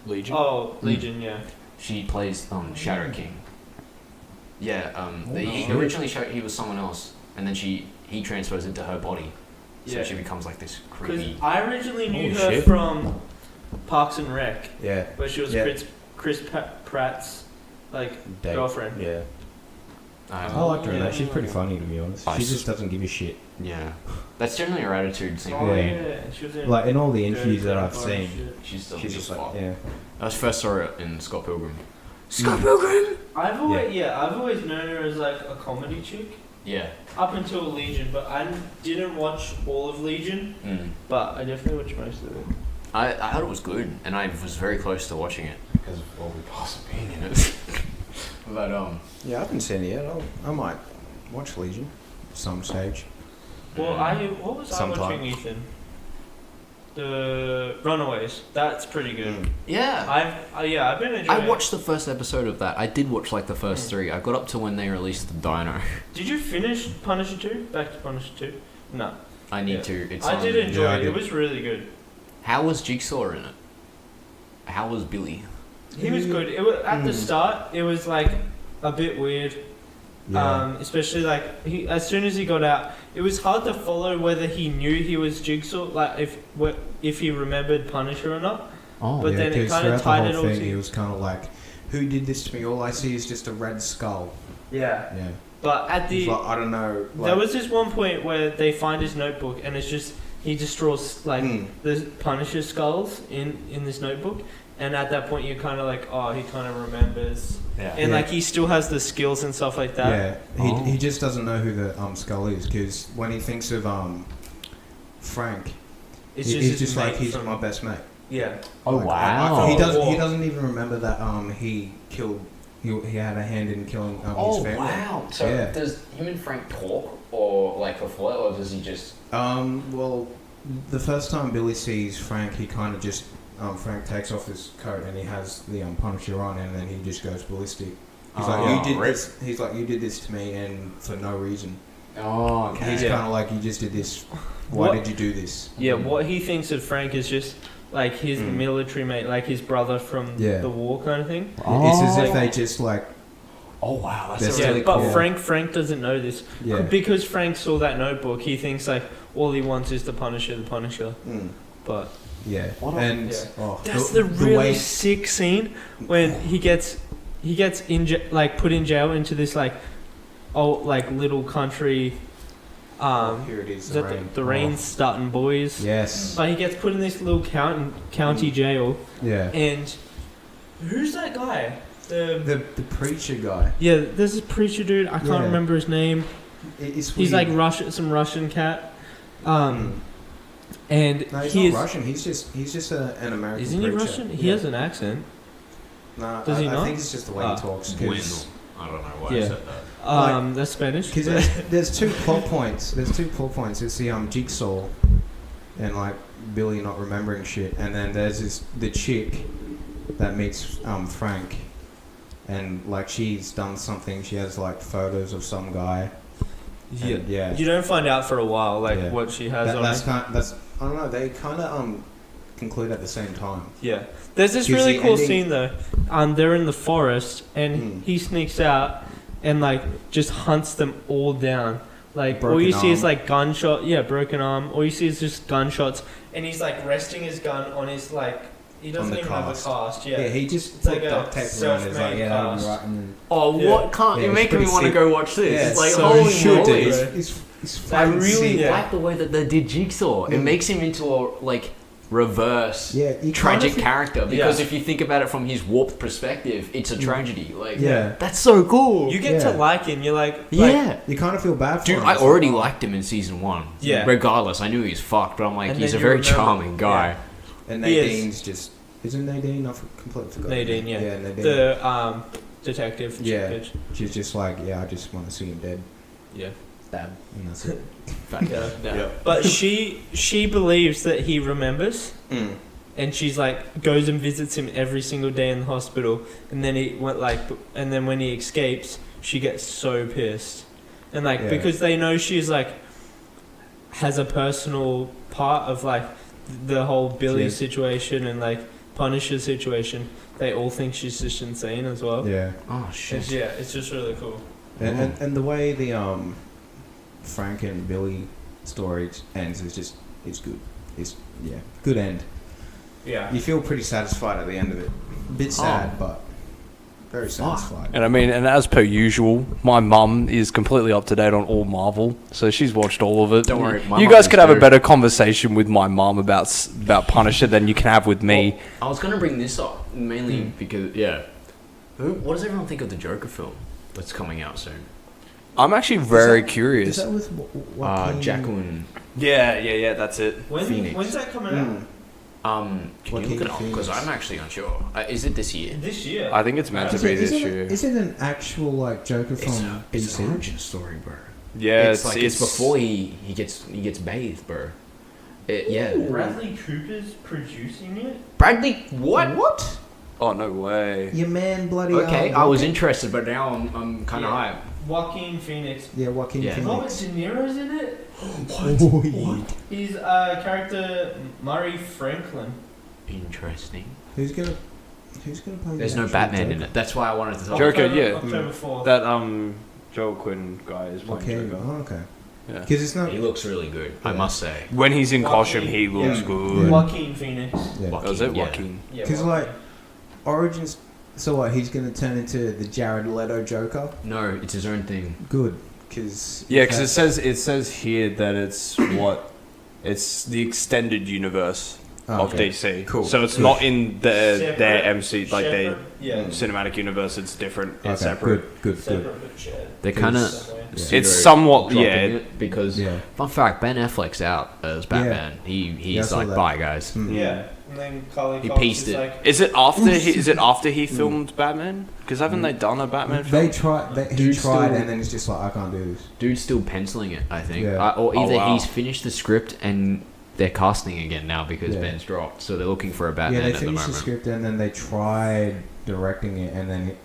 Legion. Oh, Legion. Yeah. She plays Shadow King. Yeah, originally he was someone else, and then he transfers into her body, so Yeah. she becomes like this Because creepy. I originally knew Holy her shit. from Parks and Rec, Yeah. where she was Yeah. Chris Pratt's like Date. girlfriend. Yeah. I Um, liked her in that. She's pretty funny, to be honest. I She s- just doesn't give a shit. yeah, that's generally her attitude. Seems Oh Yeah. yeah. She was in Like in all the Dirty interviews that I've Vampire and seen, shit. she's still she's just like, yeah. I first saw her in Scott Pilgrim. Scott Pilgrim. I've always known her as like a comedy chick Yeah. up until Legion, but I didn't watch all of Legion, Mm. but I definitely watched most of it. I heard it was good, and I was very close to watching it because of Aubrey Plaza being in it. But Yeah, I haven't seen it yet. I might watch Legion at some stage. Well, what was I Sometime. watching, Ethan? The Runaways. That's pretty good. yeah. I've been enjoying. I watched the first episode of that. I did watch like the first three. I got up to when they released the Dino. Did you finish Punisher 2? Back to Punisher 2? No. I need Yeah. to. It's I on- did enjoy Yeah, I it. It did. was really good. How was Jigsaw in it? How was Billy? He was good. It was, at the start, it was like a bit weird. Especially like as soon as he got out, it was hard to follow whether he knew he was Jigsaw, like if he remembered Punisher or not. Oh, But then it kind of tied it all He together. was kind of like, "Who did this to me? All I see is just a red skull." Yeah. Yeah. But at He's the like, I don't know. there was this one point where they find his notebook and it's just he just draws like the Punisher skulls in this notebook, and at that point you're kind of like, oh, he kind of remembers, and Yeah. like he still has the skills and stuff like that. Yeah, he just doesn't know who the Skull is, because when he thinks of Frank, It's he's his just like mate he's from- my best mate. Yeah. Oh, Like, wow. He doesn't. War. He doesn't even remember that he killed. He had a hand in killing Oh, his family. wow. So Yeah. does him and Frank talk, or like before that, or does he just... Well, the first time Billy sees Frank, he kind of just Frank takes off his coat and he has the Punisher on, and then he just goes ballistic. He's like, you did this. He's like, you did this to me, and for no reason. Oh, okay. He's kind of like, you just did this. Why What- did you do this? Yeah, what he thinks of Frank is just like his military mate, like his brother from Yeah. the war kind of thing. It's as if they just like, Oh, wow. That's That's a Yeah, really but cool... Frank doesn't know this. yeah. Because Frank saw that notebook, he thinks like all he wants is the Punisher. Mm, But yeah. What a- And Yeah. oh, that's the really way- sick scene when he gets like put in jail into this like little country. Here it Is that the Oh. Rain Stutton boys? Yes. Like he gets put in this little county jail, Yeah. and who's that guy? The preacher guy. Yeah, there's this preacher dude. I can't Yeah. remember his name. It's He's weird. like some Russian cat. Mm. And No, he's he not is. Russian. He's just an American. Isn't he preacher. Russian? He Yeah. has an accent. Nah, Does he I not? think it's just the way he talks. Bueno. I don't know why Yeah. I said that. That's Spanish. Because there's two plot points. There's two plot points. It's the Jigsaw, and like Billy not remembering shit, and then there's the chick that meets Frank, and like she's done something. She has like photos of some guy. Yeah. And, yeah. You don't find out for a while, like Yeah. what she has on. That's I don't know. They kind of conclude at the same time. Yeah. There's this Gives really the cool ending- scene though. They're in the forest and he sneaks out and like just hunts them all down. Like all you Broken see is arm. like gunshot. Yeah, broken arm. All you see is just gunshots, and he's like resting his gun on his like. He doesn't the even have a cast. cast. Yeah, Yeah. he just It's put like a duct tape around his like, self-made yeah, that'll be cast. right. And Oh, Yeah. what? Can't Yeah, you're it's making me pretty want to sick. go watch this. yeah, It's like, so holy you should do. moly. It's I fucking really sick. like the way that they did Jigsaw. It makes him into a like reverse Yeah, you tragic kind of- character because Yeah. if you think about it from his warped perspective, it's a tragedy. Like Yeah. that's so cool. You get to Yeah. like him. You're like yeah. You kind of feel bad for Dude, him. I It's already like, liked him in season 1. Yeah. Regardless, I knew he was fucked, but I'm like, And he's a then you very remember- charming guy. And He is. Nadine's just isn't Nadine? I completely forgot. Nadine, yeah. Yeah, Nadine. The detective. Yeah. bitch. She's just like, yeah, I just want to see him dead. Yeah. Stab. And that's it. Fact. Yeah. Yeah. But she believes that he remembers, and she's like goes and visits him every single day in the hospital. And then and then when he escapes, she gets so pissed, and like Yeah. because they know she's like has a personal part of like the whole Billy Yeah. situation and like Punisher situation. They all think she's just insane as well. Yeah. Oh shit. It's just really cool. And the way the Frank and Billy story ends is just it's good. It's good end. Yeah. You feel pretty satisfied at the end of it. A bit sad, but very satisfied. And I mean, and as per usual, my mum is completely up to date on all Marvel, so she's watched all of it. Don't worry, my you mum guys is could have a too. better conversation with my mum about Punisher than you can have with me. Well, I was gonna bring this up mainly because what does everyone think of the Joker film that's coming out soon? I'm actually very curious. Is that with Jacqueline. Yeah, that's it. Phoenix. When's that coming out? Can you Joaquin look it up? Because Phoenix. I'm actually unsure. Is it this year? This year. I think it's meant to Is be it, this is, year. it, is it an actual like Joker from It's an DC? origin story, bro. Yeah, it's like it's before he gets bathed, bro. Yeah. Bradley Cooper's producing it. Bradley, what? What? Oh no way. Your man, bloody. Okay, I was interested, but now I'm kind of Yeah. hyped. Joaquin Phoenix. Yeah, Joaquin Yeah. Robert Phoenix. De Niro's in it. What? He's character Murray Franklin. Interesting. Who's gonna play? There's the no actual Batman in Joker? it. That's why I wanted to talk. Joker, October, yeah. October 4th. That Joel Quinn guy is playing Okay. Joker. Oh, okay. Yeah. Because it's not. He looks really good, I Yeah. must say. When he's in Joaquin. costume, he looks Yeah. good. Joaquin Phoenix. Yeah. Was it Yeah. Joaquin? Yeah. Because Joaquin. like, Origins. So what? He's gonna turn into the Jared Leto Joker. No, it's his own thing. Good. Because Yeah, because it says here that it's the extended universe. of Okay. DC. Cool. So it's not in their Separate. MC like their Separate, yeah. cinematic universe. It's different. Okay, It's separate. Good. Separate but shared. They kind of Somewhere. It's somewhat because Yeah. fun fact, Ben Affleck's out as Batman. Yeah, He's I like, saw that. bye guys. Yeah. And then Carly He Cox pieced is it. like, Is it after he? Is it after he filmed Batman? Because haven't they done a Batman film? They tried. He Dude, tried, still- and then it's just like I can't do this. Dude's still penciling it, I think. Yeah. Or Oh, either wow. he's finished the script and they're casting again now because Yeah. Ben's dropped. So they're looking for a Batman Yeah, they at the finished the moment. script, and then they tried directing it, and then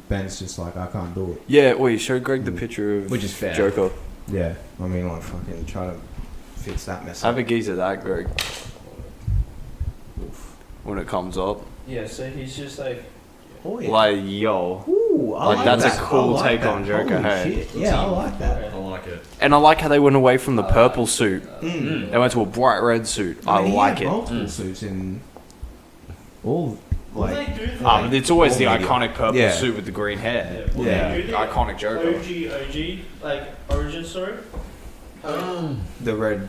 Ben's just like I can't do it. Yeah. Well, you showed Greg the picture of Which is fair. Joker. Yeah, I mean like fucking try to fix that mess Have up. a geezer that, Greg. When it comes up, yeah, so he's just like, Oh like yo, Ooh, I like, that's a that. cool I like take that. on Joker, Holy hey. shit. Yeah, I like that. I like it. and I like how they went away from the purple suit. Mm. They went to a bright red suit. I mean, he like had it. multiple suits in all what like. they do for But it's always the All media. iconic purple Yeah. suit with the green hair. What Yeah. they do, Iconic Joker. OG, like origin story. The red.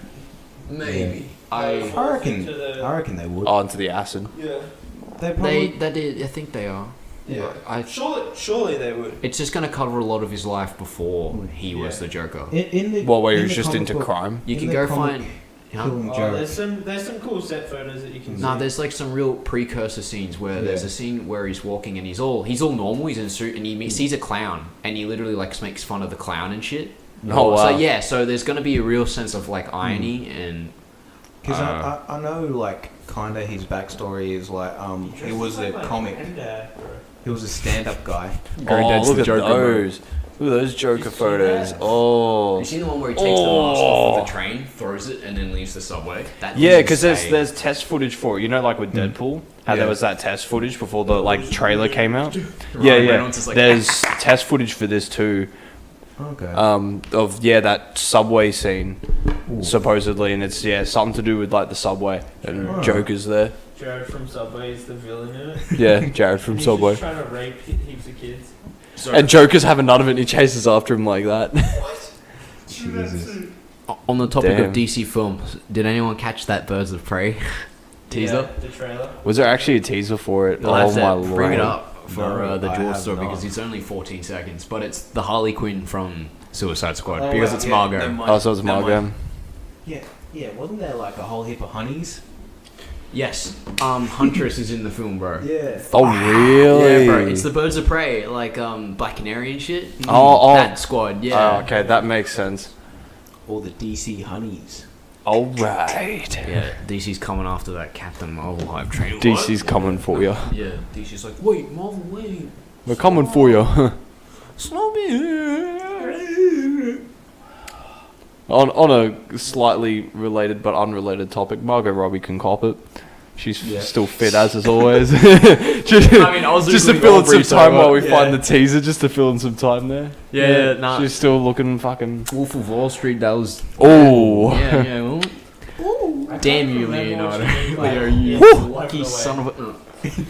Maybe. I reckon. To the- I reckon they would. Oh, into the acid. Yeah. They probably. They did. I think they are. Yeah. I, Surely they would. it's just going to cover a lot of his life before he was Yeah. the Joker. in the. Well, where he in was the just comic into book, crime. You in can the go comic, find. Huh? Killing Oh, Joke. there's some cool set photos that you can see. No, there's like some real precursor scenes where there's Yeah. a scene where he's walking and he's all normal, he's in a suit and he sees a clown and he literally like makes fun of the clown and shit. Oh, wow. So yeah, so there's gonna be a real sense of like irony and Because I know like kind of his backstory is like he was a comic. He was a stand-up guy. Oh, look at those. Look at those Joker photos. Oh. you seen the one where he takes the mask off of the train, throws it, and then leaves the subway? That Yeah, was because insane. there's test footage for it. You know, like with Deadpool, how Yeah. there was that test footage before the like trailer came out. Ryan Yeah, Reynolds is like, There's test footage for this too. Okay. Of that subway scene, supposedly, and it's something to do with like the subway and Sure. Joker's there. Jared from Subway is the villain in it. Yeah, Jared from He's Subway. just trying to rape heaps of kids. So, And Joker's having none of it, and he chases after him like that. Jesus. on the topic Damn. of DC films, did anyone catch that Birds of Prey teaser? Yeah, the trailer. Was there actually a teaser for it? You'll have Oh to my lord! bring it up for No, the I Jaws have story not. because it's only 14 seconds, but it's the Harley Quinn from Suicide Squad Oh, because wow, it's yeah, Margot. never mind. Oh, so it's Margot. Yeah. Wasn't there like a whole heap of honeys? Yes, Huntress is in the film, bro. Yeah. Oh really? Yeah, bro. It's the Birds of Prey, like Black Canary and shit. Oh. That squad, yeah. Oh, okay, that makes sense. All the DC honeys. All right. Yeah, DC's coming after that Captain Marvel hype train. DC's coming for you. Yeah, DC's like, wait, Marvel, wait. We're coming for you. On a slightly related but unrelated topic, Margot Robbie can cop it. She's Yeah. still fit as always. just, I mean, I was just to Googling fill in some Aubrey, so, time while we yeah. find the teaser, just to fill in some time there. Yeah, nah. She's still looking fucking. Wolf of Wall Street, that was. Oh. Yeah, well, damn you, Leonardo. Leo, you Woo! lucky son of a.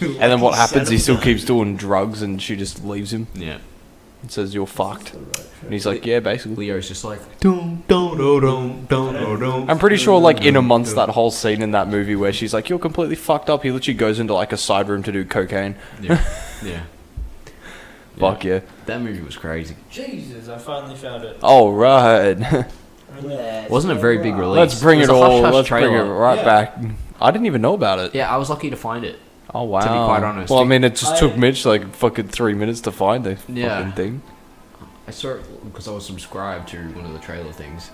And then what happens? He still keeps doing drugs, and she just leaves him Yeah. and says, "You're fucked." And he's like, "Yeah, basically." Leo's just like, I'm pretty sure, like, in amongst that whole scene in that movie where she's like, "You're completely fucked up," he literally goes into like a side room to do cocaine. yeah. Yeah. Fuck yeah. That movie was crazy. Jesus, I finally found it. All right. Wasn't a very big release. Let's bring was it a all. hush-hush Let's bring it trailer. right Yeah. back. I didn't even know about it. Yeah, I was lucky to find it. Oh wow. To be quite honest. Well, I mean, it just I- took Mitch like fucking 3 minutes to find the Yeah. fucking thing. I saw it because I was subscribed to one of the trailer things,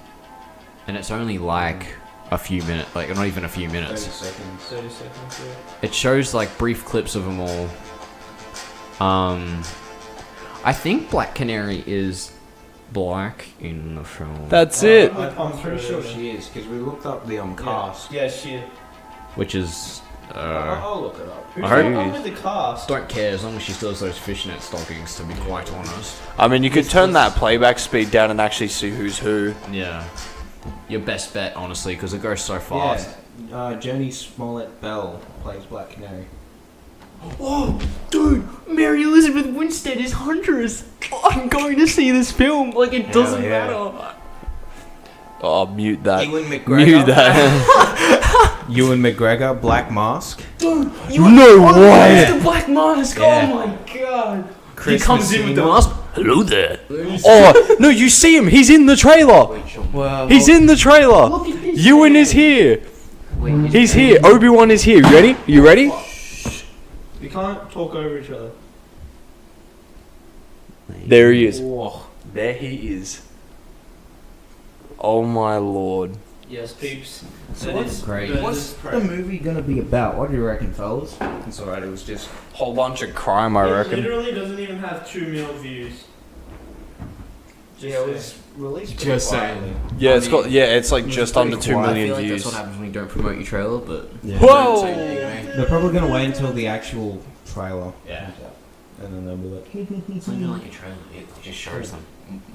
and it's only like a few minutes, like not even a few 30 minutes. seconds. 30 seconds, yeah. It shows like brief clips of them all. I think Black Canary is black in the film, That's it. I'm pretty sure she is because we looked up the cast. Yeah, she. which is I'll look it up. Who's I heard- going on with the cast? don't care as long as she still has those fishnet stockings. To be quite honest, I mean, you could turn that playback speed down and actually see who's who. yeah, your best bet honestly because it goes so fast. Yeah. Jenny Smollett Bell plays Black Canary. Oh, dude, Mary Elizabeth Winstead is Huntress. I'm going to see this film. Like, it doesn't yeah. matter. Oh, mute that. Ewan McGregor. Mute that. Ewan McGregor, Black Mask. No way. the Black Mask. Yeah. Oh my god. Christmas he comes in with the scene. mask. Hello there. Oh no, you see him. He's in the trailer. Well, He's in the trailer. Ewan is here. He's here. Obi-Wan is here. You ready? You ready? We can't talk over each other. There he is. There he is. Oh my lord. Yes, peeps. So what's great? What's the movie gonna be about? What do you reckon, fellas? It's alright. It was just. Whole bunch of crime, I It reckon. literally doesn't even have 2 million views. Yeah, it was released. Just pretty saying. quietly. Yeah, it's got. Yeah, it's like just pretty under 2 quiet. I million feel like views. that's what happens when you don't promote your trailer, but Yeah. Whoa! They're probably gonna wait until the actual trailer, Yeah. and then they'll be like, It's not even like a trailer. It just shows them.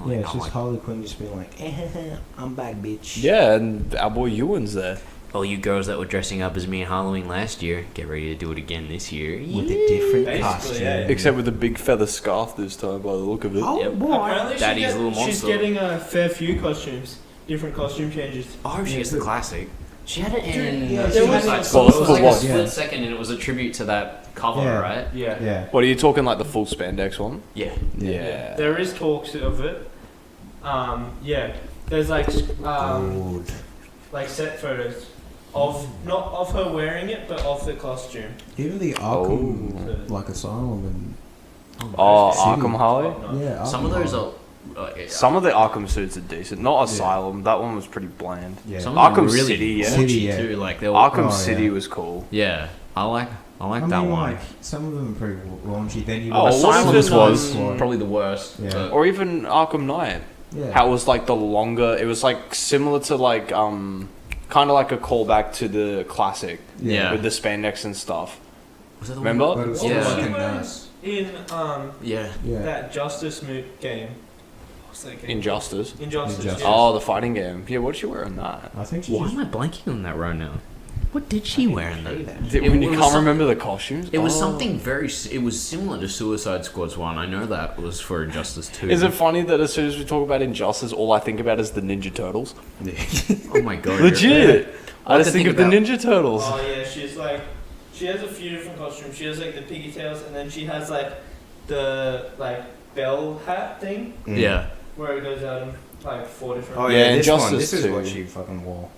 yeah, it's just Harley Quinn just being like, I'm back, bitch. Yeah, and our boy Ewan's there. All you girls that were dressing up as me in Halloween last year, get ready to do it again this year. With a different Basically, costume. yeah. Except with a big feather scarf this time, by the look of it. Oh Yep. boy. Apparently Daddy's little she's monster. getting a fair few costumes. Different costume changes. I hope she gets the classic. She had it in yeah, there was Suicide like- Squad. For It was like what? a split Yeah. second, and it was a tribute to that cover, Yeah. right? Yeah. What are you talking like the full spandex one? Yeah. Yeah. There is talks of it. Yeah. There's like Good. like set photos of not of her wearing it, but of the costume. Even the Arkham, like Asylum Oh, City. Arkham Harley? and yeah. Some of Arkham those Horror. are. Some of the Arkham suits are decent. Not Asylum. That one was pretty bland. Yeah. Some of them Arkham are really City, yeah. City, raunchy yeah. too. Like they were. Arkham Oh, City yeah. was cool. Yeah, I like I that mean, one. like some of them are pretty raunchy. Then you Oh, got what if Asylum it was was- probably the worst. Yeah. but- Or even Arkham Knight. yeah. How it was like the longer. It was like similar to like kind of like a callback to the classic Yeah. with the spandex and stuff. Was that the Remember? one? But it was Yeah. still She fucking wears nice. in Yeah. Yeah. that Justice game. What's that game? Injustice. Injustice. Injustice. Yes. Oh, the fighting game. Yeah, what'd she wear on that? I think she Why just. am I blanking on that right now? What did she wear in that? When you was can't some- remember the costumes? It was Oh. something it was similar to Suicide Squad's one. I know that was for Injustice 2. Is it funny that as soon as we talk about Injustice, all I think about is the Ninja Turtles? Oh my god. Legit! I I just could think of think the Ninja Turtles. Oh yeah, she's like, she has a few different costumes. She has like the piggy tails, and then she has like the like bell hat thing Yeah. where it goes out in like 4 different. Oh Yeah, yeah, this one. Injustice This is 2. what she fucking wore.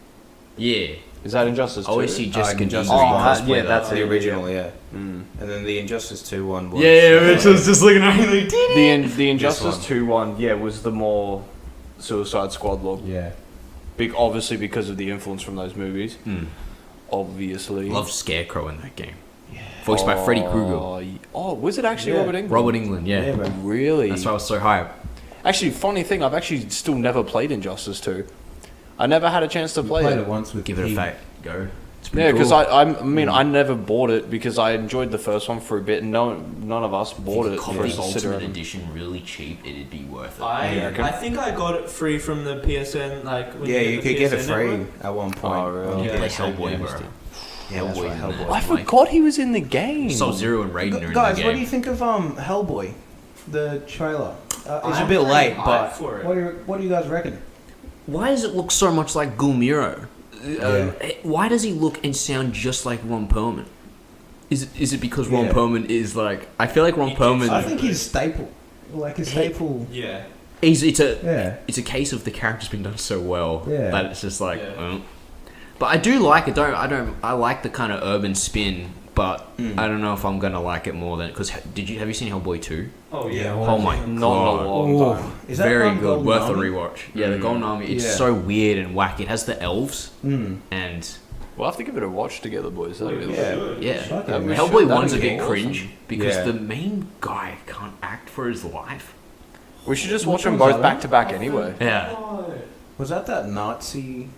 Yeah. Is that Injustice I always 2? see Jessica Injustice Jones one. cosplay Yeah, that. that's The it. original, yeah. Mm. And then the Injustice 2 one was. just looking at me like, The Injustice one. 2 one, yeah, was the more Suicide Squad look. Yeah. Big, obviously because of the influence from those movies. Hmm. Obviously. Love Scarecrow in that game. Voiced by Freddy Krueger. Oh, was it actually Yeah. Robert Englund? Robert England, yeah. Yeah, but Really? That's why I was so hyped. Actually, funny thing, I've actually still never played Injustice 2. I never had a chance to we play played it. it once with Give it a Pete. fake go. It's pretty Yeah, because cool. I mean, I never bought it because I enjoyed the first one for a bit, and none of us bought it If you for could us copy to sit Ultimate around. Edition really cheap, it'd be worth it. I think I got it free from the PSN. Like when Yeah, you the could get it PSN free network. at one point. Oh, really? You Yeah. play Yeah. Hellboy, bro. Yeah, that's Hellboy right, in Hellboy. that. I Like, forgot he was in the game. Sub-Zero and Raiden are in Guys, the what do game. you think of Hellboy, the trailer? It's a I'm bit pretty late, hyped but for it. what do you guys reckon? Why does it look so much like Gulmiro? Yeah. Why does he look and sound just like Ron Perlman? Is it because Ron Yeah. Perlman is like? I feel like Ron He Perlman. keeps- I think he's staple, like a staple. Yeah. It's a Yeah. case of the character's been done so well Yeah. that it's just like. Yeah. But I do like it. I like the kind of urban spin, but Mm. I don't know if I'm gonna like it more than because have you seen Hellboy 2? Oh yeah. Yeah, Oh my Not in a god. long time. Is that Very from good, Golden worth a Army? rewatch. Yeah, the Golden Army. It's Yeah. so weird and wacky. It has the elves Mm. and We'll have to give it a watch together, boys. That'd be Yeah. yeah. Fuck That'd it. be- Hellboy that'd 1's a be bit awesome. cringe because Yeah. the main guy can't act for his life. We should just Which watch them one's both that back to back anyway. Yeah. Was that Nazi?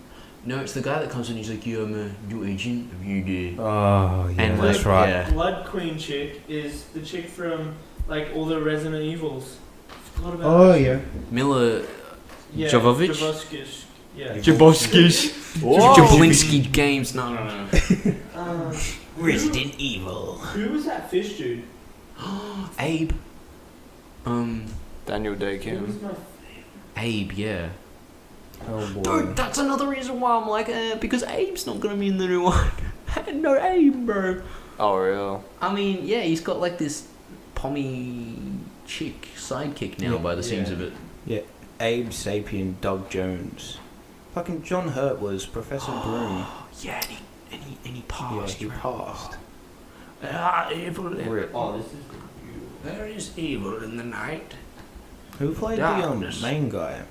No, it's the guy that comes in. He's like, "Yeah, I'm a new agent. I'm here to." Oh yeah, And that's like, right. Yeah. Blood Queen chick is the chick from like all the Resident Evils. Forgot about Oh her. yeah. Mila Yeah. Jovovich? Javoskish. Yeah. Jaboskish. Whoa. Jablinski Games. No. Resident Evil. Who was that fish dude? Abe. Daniel Day Who Kim. was my Abe. Yeah. Oh boy. Dude, that's another reason why I'm like, because Abe's not gonna be in the new one. No Abe, bro. Oh, real. I mean, yeah, he's got like this pommy chick sidekick now, Yeah. by the seams of it. Yeah, Abe Sapien, Doug Jones. Fucking John Hurt was Professor Broom. Yeah, and he Yeah, passed. he passed. Evil. Rip. Oh, this is. There is evil in the night. Who played the Darkness. main guy?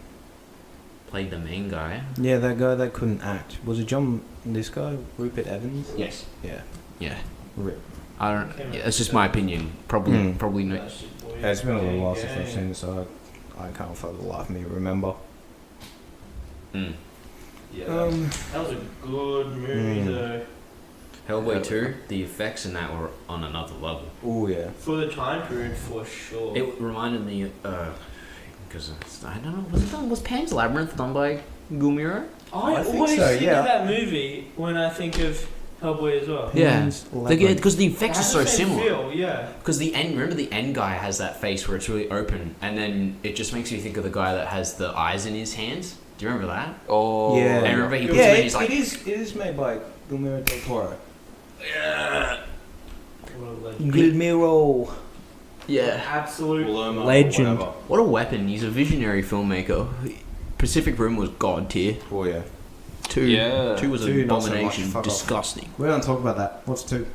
Played the main guy. Yeah, that guy that couldn't act. Was it this guy, Rupert Evans? Yes. Yeah. Yeah. Rip. I don't. Yeah, that's just my opinion. Probably no. Yeah, it's been a little while since I've seen it, so I can't for the life of me remember. Mm. Yeah, that was a good movie though. Hellboy 2, the effects in that were on another level. Oh yeah. For the time period, for sure. It reminded me, because I don't know, was Pan's Labyrinth done by Gumiro? I think always so, think yeah. of that movie when I think of Hellboy as well. Yeah, Pan's Labyrinth. because the It effects are has so the same similar. feel, yeah. Because remember the end guy has that face where it's really open, and then it just makes you think of the guy that has the eyes in his hands. Do you remember that? Oh. Yeah. And remember he puts Yeah, them in, it he's like, is made by Guillermo del Toro. What a legend. Guillermo. yeah. Absolute Legend. What a weapon! He's a visionary filmmaker. Pacific Rim was god tier. Oh yeah. Two was Two, an not so much. abomination, Fuck off. disgusting. We don't talk about that. What's 2?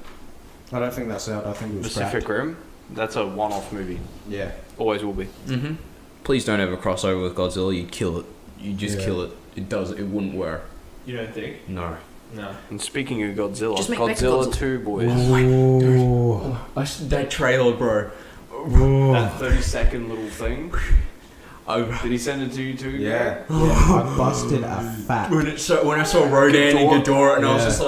I don't think that's out. I think it was Pacific scrapped. Rim. That's a one-off movie. Yeah. Always will be. Mm-hmm. Please don't ever cross over with Godzilla. You kill it. You just Yeah. kill it. It wouldn't work. You don't think? No. No. And speaking of Godzilla, Just make Godzilla Mechagodzilla. 2, boys. Oh. That trailer, bro. That 30-second little thing. I, Did he send it to you too? Yeah. I busted a fat. when I saw Rodan and Ghidorah, and I was Yeah. just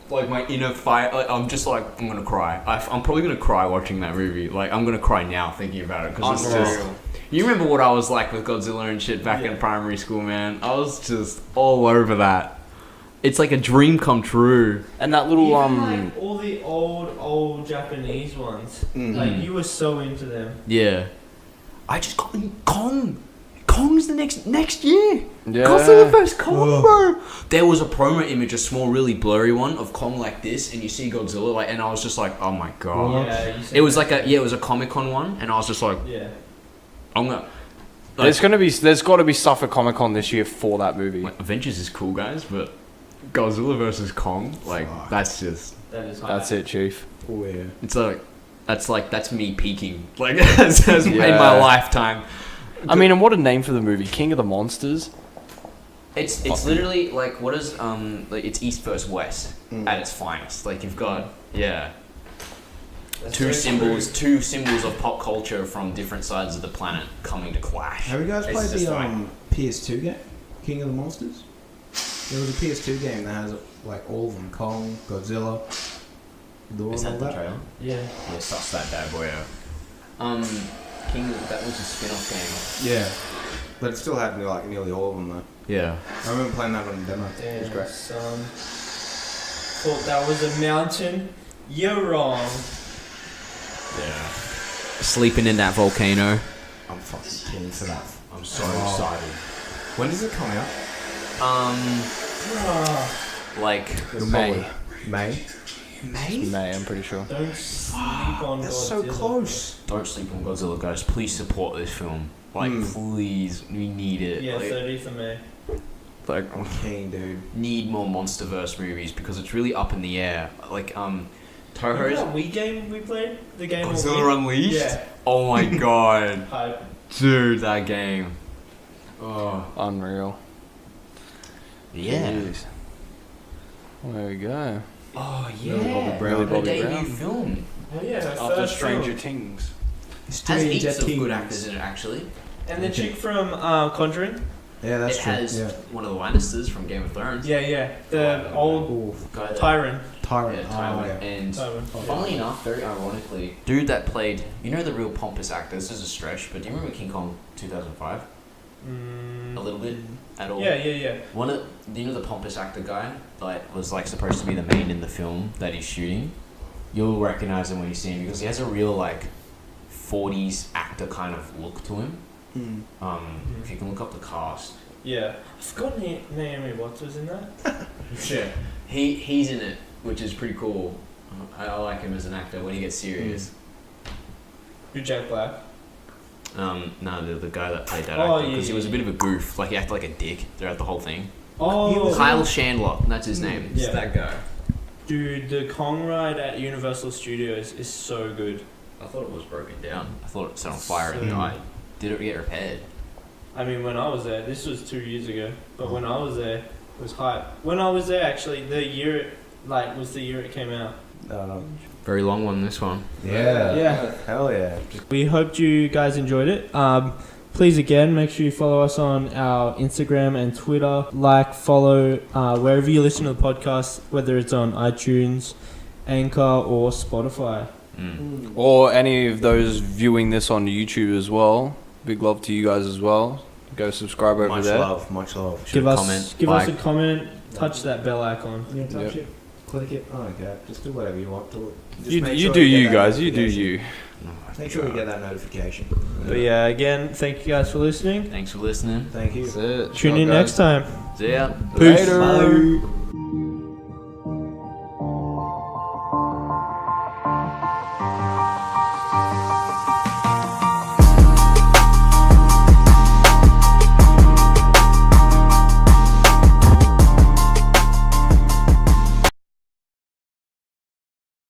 like my inner fight. Like, I'm just like, I'm gonna cry. I'm probably gonna cry watching that movie. Like, I'm gonna cry now thinking about it because it's just. Unreal. You remember what I was like with Godzilla and shit back in primary school, man? I was just all over that. It's like a dream come true. And that little Even like all the old Japanese ones. Like you were so into them. Yeah. I just got Kong. Kong's the next year. Yeah. Godzilla vs Kong, bro. There was a promo image, a small, really blurry one of Kong like this, and you see Godzilla like, and I was just like, oh my god. Yeah. It was like it was a Comic-Con one, and I was just like, Yeah. I'm gonna. There's got to be stuff at Comic Con this year for that movie. Like, Avengers is cool, guys, but Godzilla versus Kong, like that's just. That is. That's it, Chief. Oh yeah. It's that's me peaking like as in Yeah. my lifetime. I mean, and what a name for the movie, King of the Monsters. It's literally like what is like it's East versus West at its finest. Like you've got two symbols of pop culture from different sides of the planet coming to clash. Have you guys It's played just the like- PS2 game, King of the Monsters? There was a PS2 game that has like all of them: Kong, Godzilla, Ghidorah, Is and that all the that. trailer? Yeah. Yeah, suss that bad boy out. That was a spin-off game. Yeah, but it still had like nearly all of them though. Yeah. I remember playing that on demo. It was Damn, great. son. Thought that was a mountain. You're wrong. Yeah. Sleeping in that volcano. I'm fucking keen for that. I'm so Oh. excited. When does it come out? Like May. May. May, I'm pretty sure. Don't sleep on That's Godzilla. so close. don't sleep on Godzilla, guys. Please support this film. Like, please, we need it. Yeah, like, 30th of May. like, I'm keen, dude. need more MonsterVerse movies because it's really up in the air. Like, Remember Toho's that Wii game we played? The game on Godzilla Wii? Unleashed. Yeah. Oh my god, Hype. dude, that game. Oh Unreal. yeah. Jeez. There we go. Oh Millie Bobby yeah. Brown. The Bobby debut Brown. film Oh yeah, her After first Stranger film. Things. has heaps of good actors in it actually. And the chick from Conjuring? Yeah, that's it true. has Yeah. one of the Lannisters from Game of Thrones. Yeah. The old Ooh, Guy that- Tyrant. Tyrant. Yeah, Oh, Tywin. yeah. And Tywin. funnily enough, very ironically, dude that played, you know the real pompous actor, this is a stretch, but do you remember King Kong 2005? A little bit? At all? Yeah. One of, do you know the pompous actor guy that was like supposed to be the main in the film that he's shooting? You'll recognize him when you see him because he has a real like 40s actor kind of look to him. If you can look up the cast, Yeah. I forgot Naomi Watts was in that. Yeah. He's in it, which is pretty cool. I like him as an actor when he gets serious. Who, Jack Black? No, the guy that played that Oh, actor, because yeah, he was a yeah. bit of a goof. Like, he acted like a dick throughout the whole thing. Oh, Kyle Chandler, that's his name. It's Yeah. that guy. dude, the Kong ride at Universal Studios is so good. I thought it was broken down. I thought it set on fire and So- died. Did it get repaired? I mean, when I was there, this was 2 years ago, but when I was there, it was hype. When I was there, actually, the year, was the year it came out. Very long one, this one. Yeah. Yeah. Hell yeah. We hoped you guys enjoyed it. Please, again, make sure you follow us on our Instagram and Twitter. Like, follow wherever you listen to the podcast, whether it's on iTunes, Anchor, or Spotify. Or any of those viewing this on YouTube as well. Big love to you guys as well. Go subscribe over Much there. love, much love. Give us comment, us a like. comment. Touch that bell icon. Yeah, touch Yep. it. Click it. Oh, okay. Just do whatever you want to. Just You, make you sure do get you that guys. You do notification. you. Make sure we get that notification. But yeah, again, thank you guys for listening. Thanks for listening. Thank you. That's it. Tune Ciao, in guys. next time. See ya. Peace. Later. Bye.